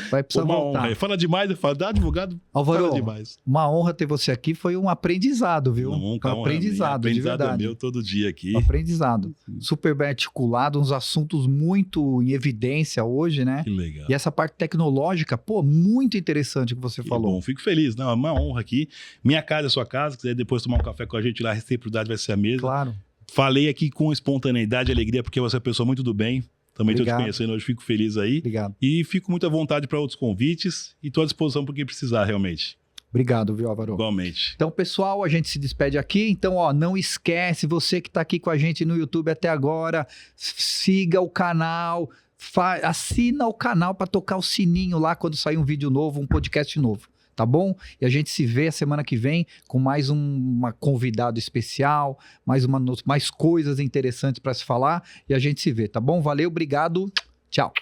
Vai precisar voltar. Honra. Fala demais, eu falo, advogado, Álvaro, fala demais. Uma honra ter você aqui, foi um aprendizado, viu? Um aprendizado, de verdade. É meu todo dia aqui. Um aprendizado. Super bem articulado, uns assuntos muito em evidência hoje, né? Que legal. E essa parte tecnológica, pô, muito interessante que você falou. Bom, fico feliz. Não, é uma honra aqui. Minha casa é sua casa, se quiser depois tomar um café com a gente lá, a reciprocidade vai ser a mesma. Claro. Falei aqui com espontaneidade e alegria, porque você é uma pessoa muito do bem. Também estou te conhecendo hoje, fico feliz aí. Obrigado. E fico muito à vontade para outros convites e estou à disposição para o que precisar, realmente. Obrigado, viu, Álvaro? Igualmente. Então, pessoal, a gente se despede aqui. Então, ó, não esquece, você que está aqui com a gente no YouTube até agora, siga o canal, assina o canal para tocar o sininho lá quando sair um vídeo novo, um podcast novo. Tá bom? E a gente se vê a semana que vem com mais uma convidado especial, mais coisas interessantes para se falar. E a gente se vê, tá bom? Valeu, obrigado. Tchau.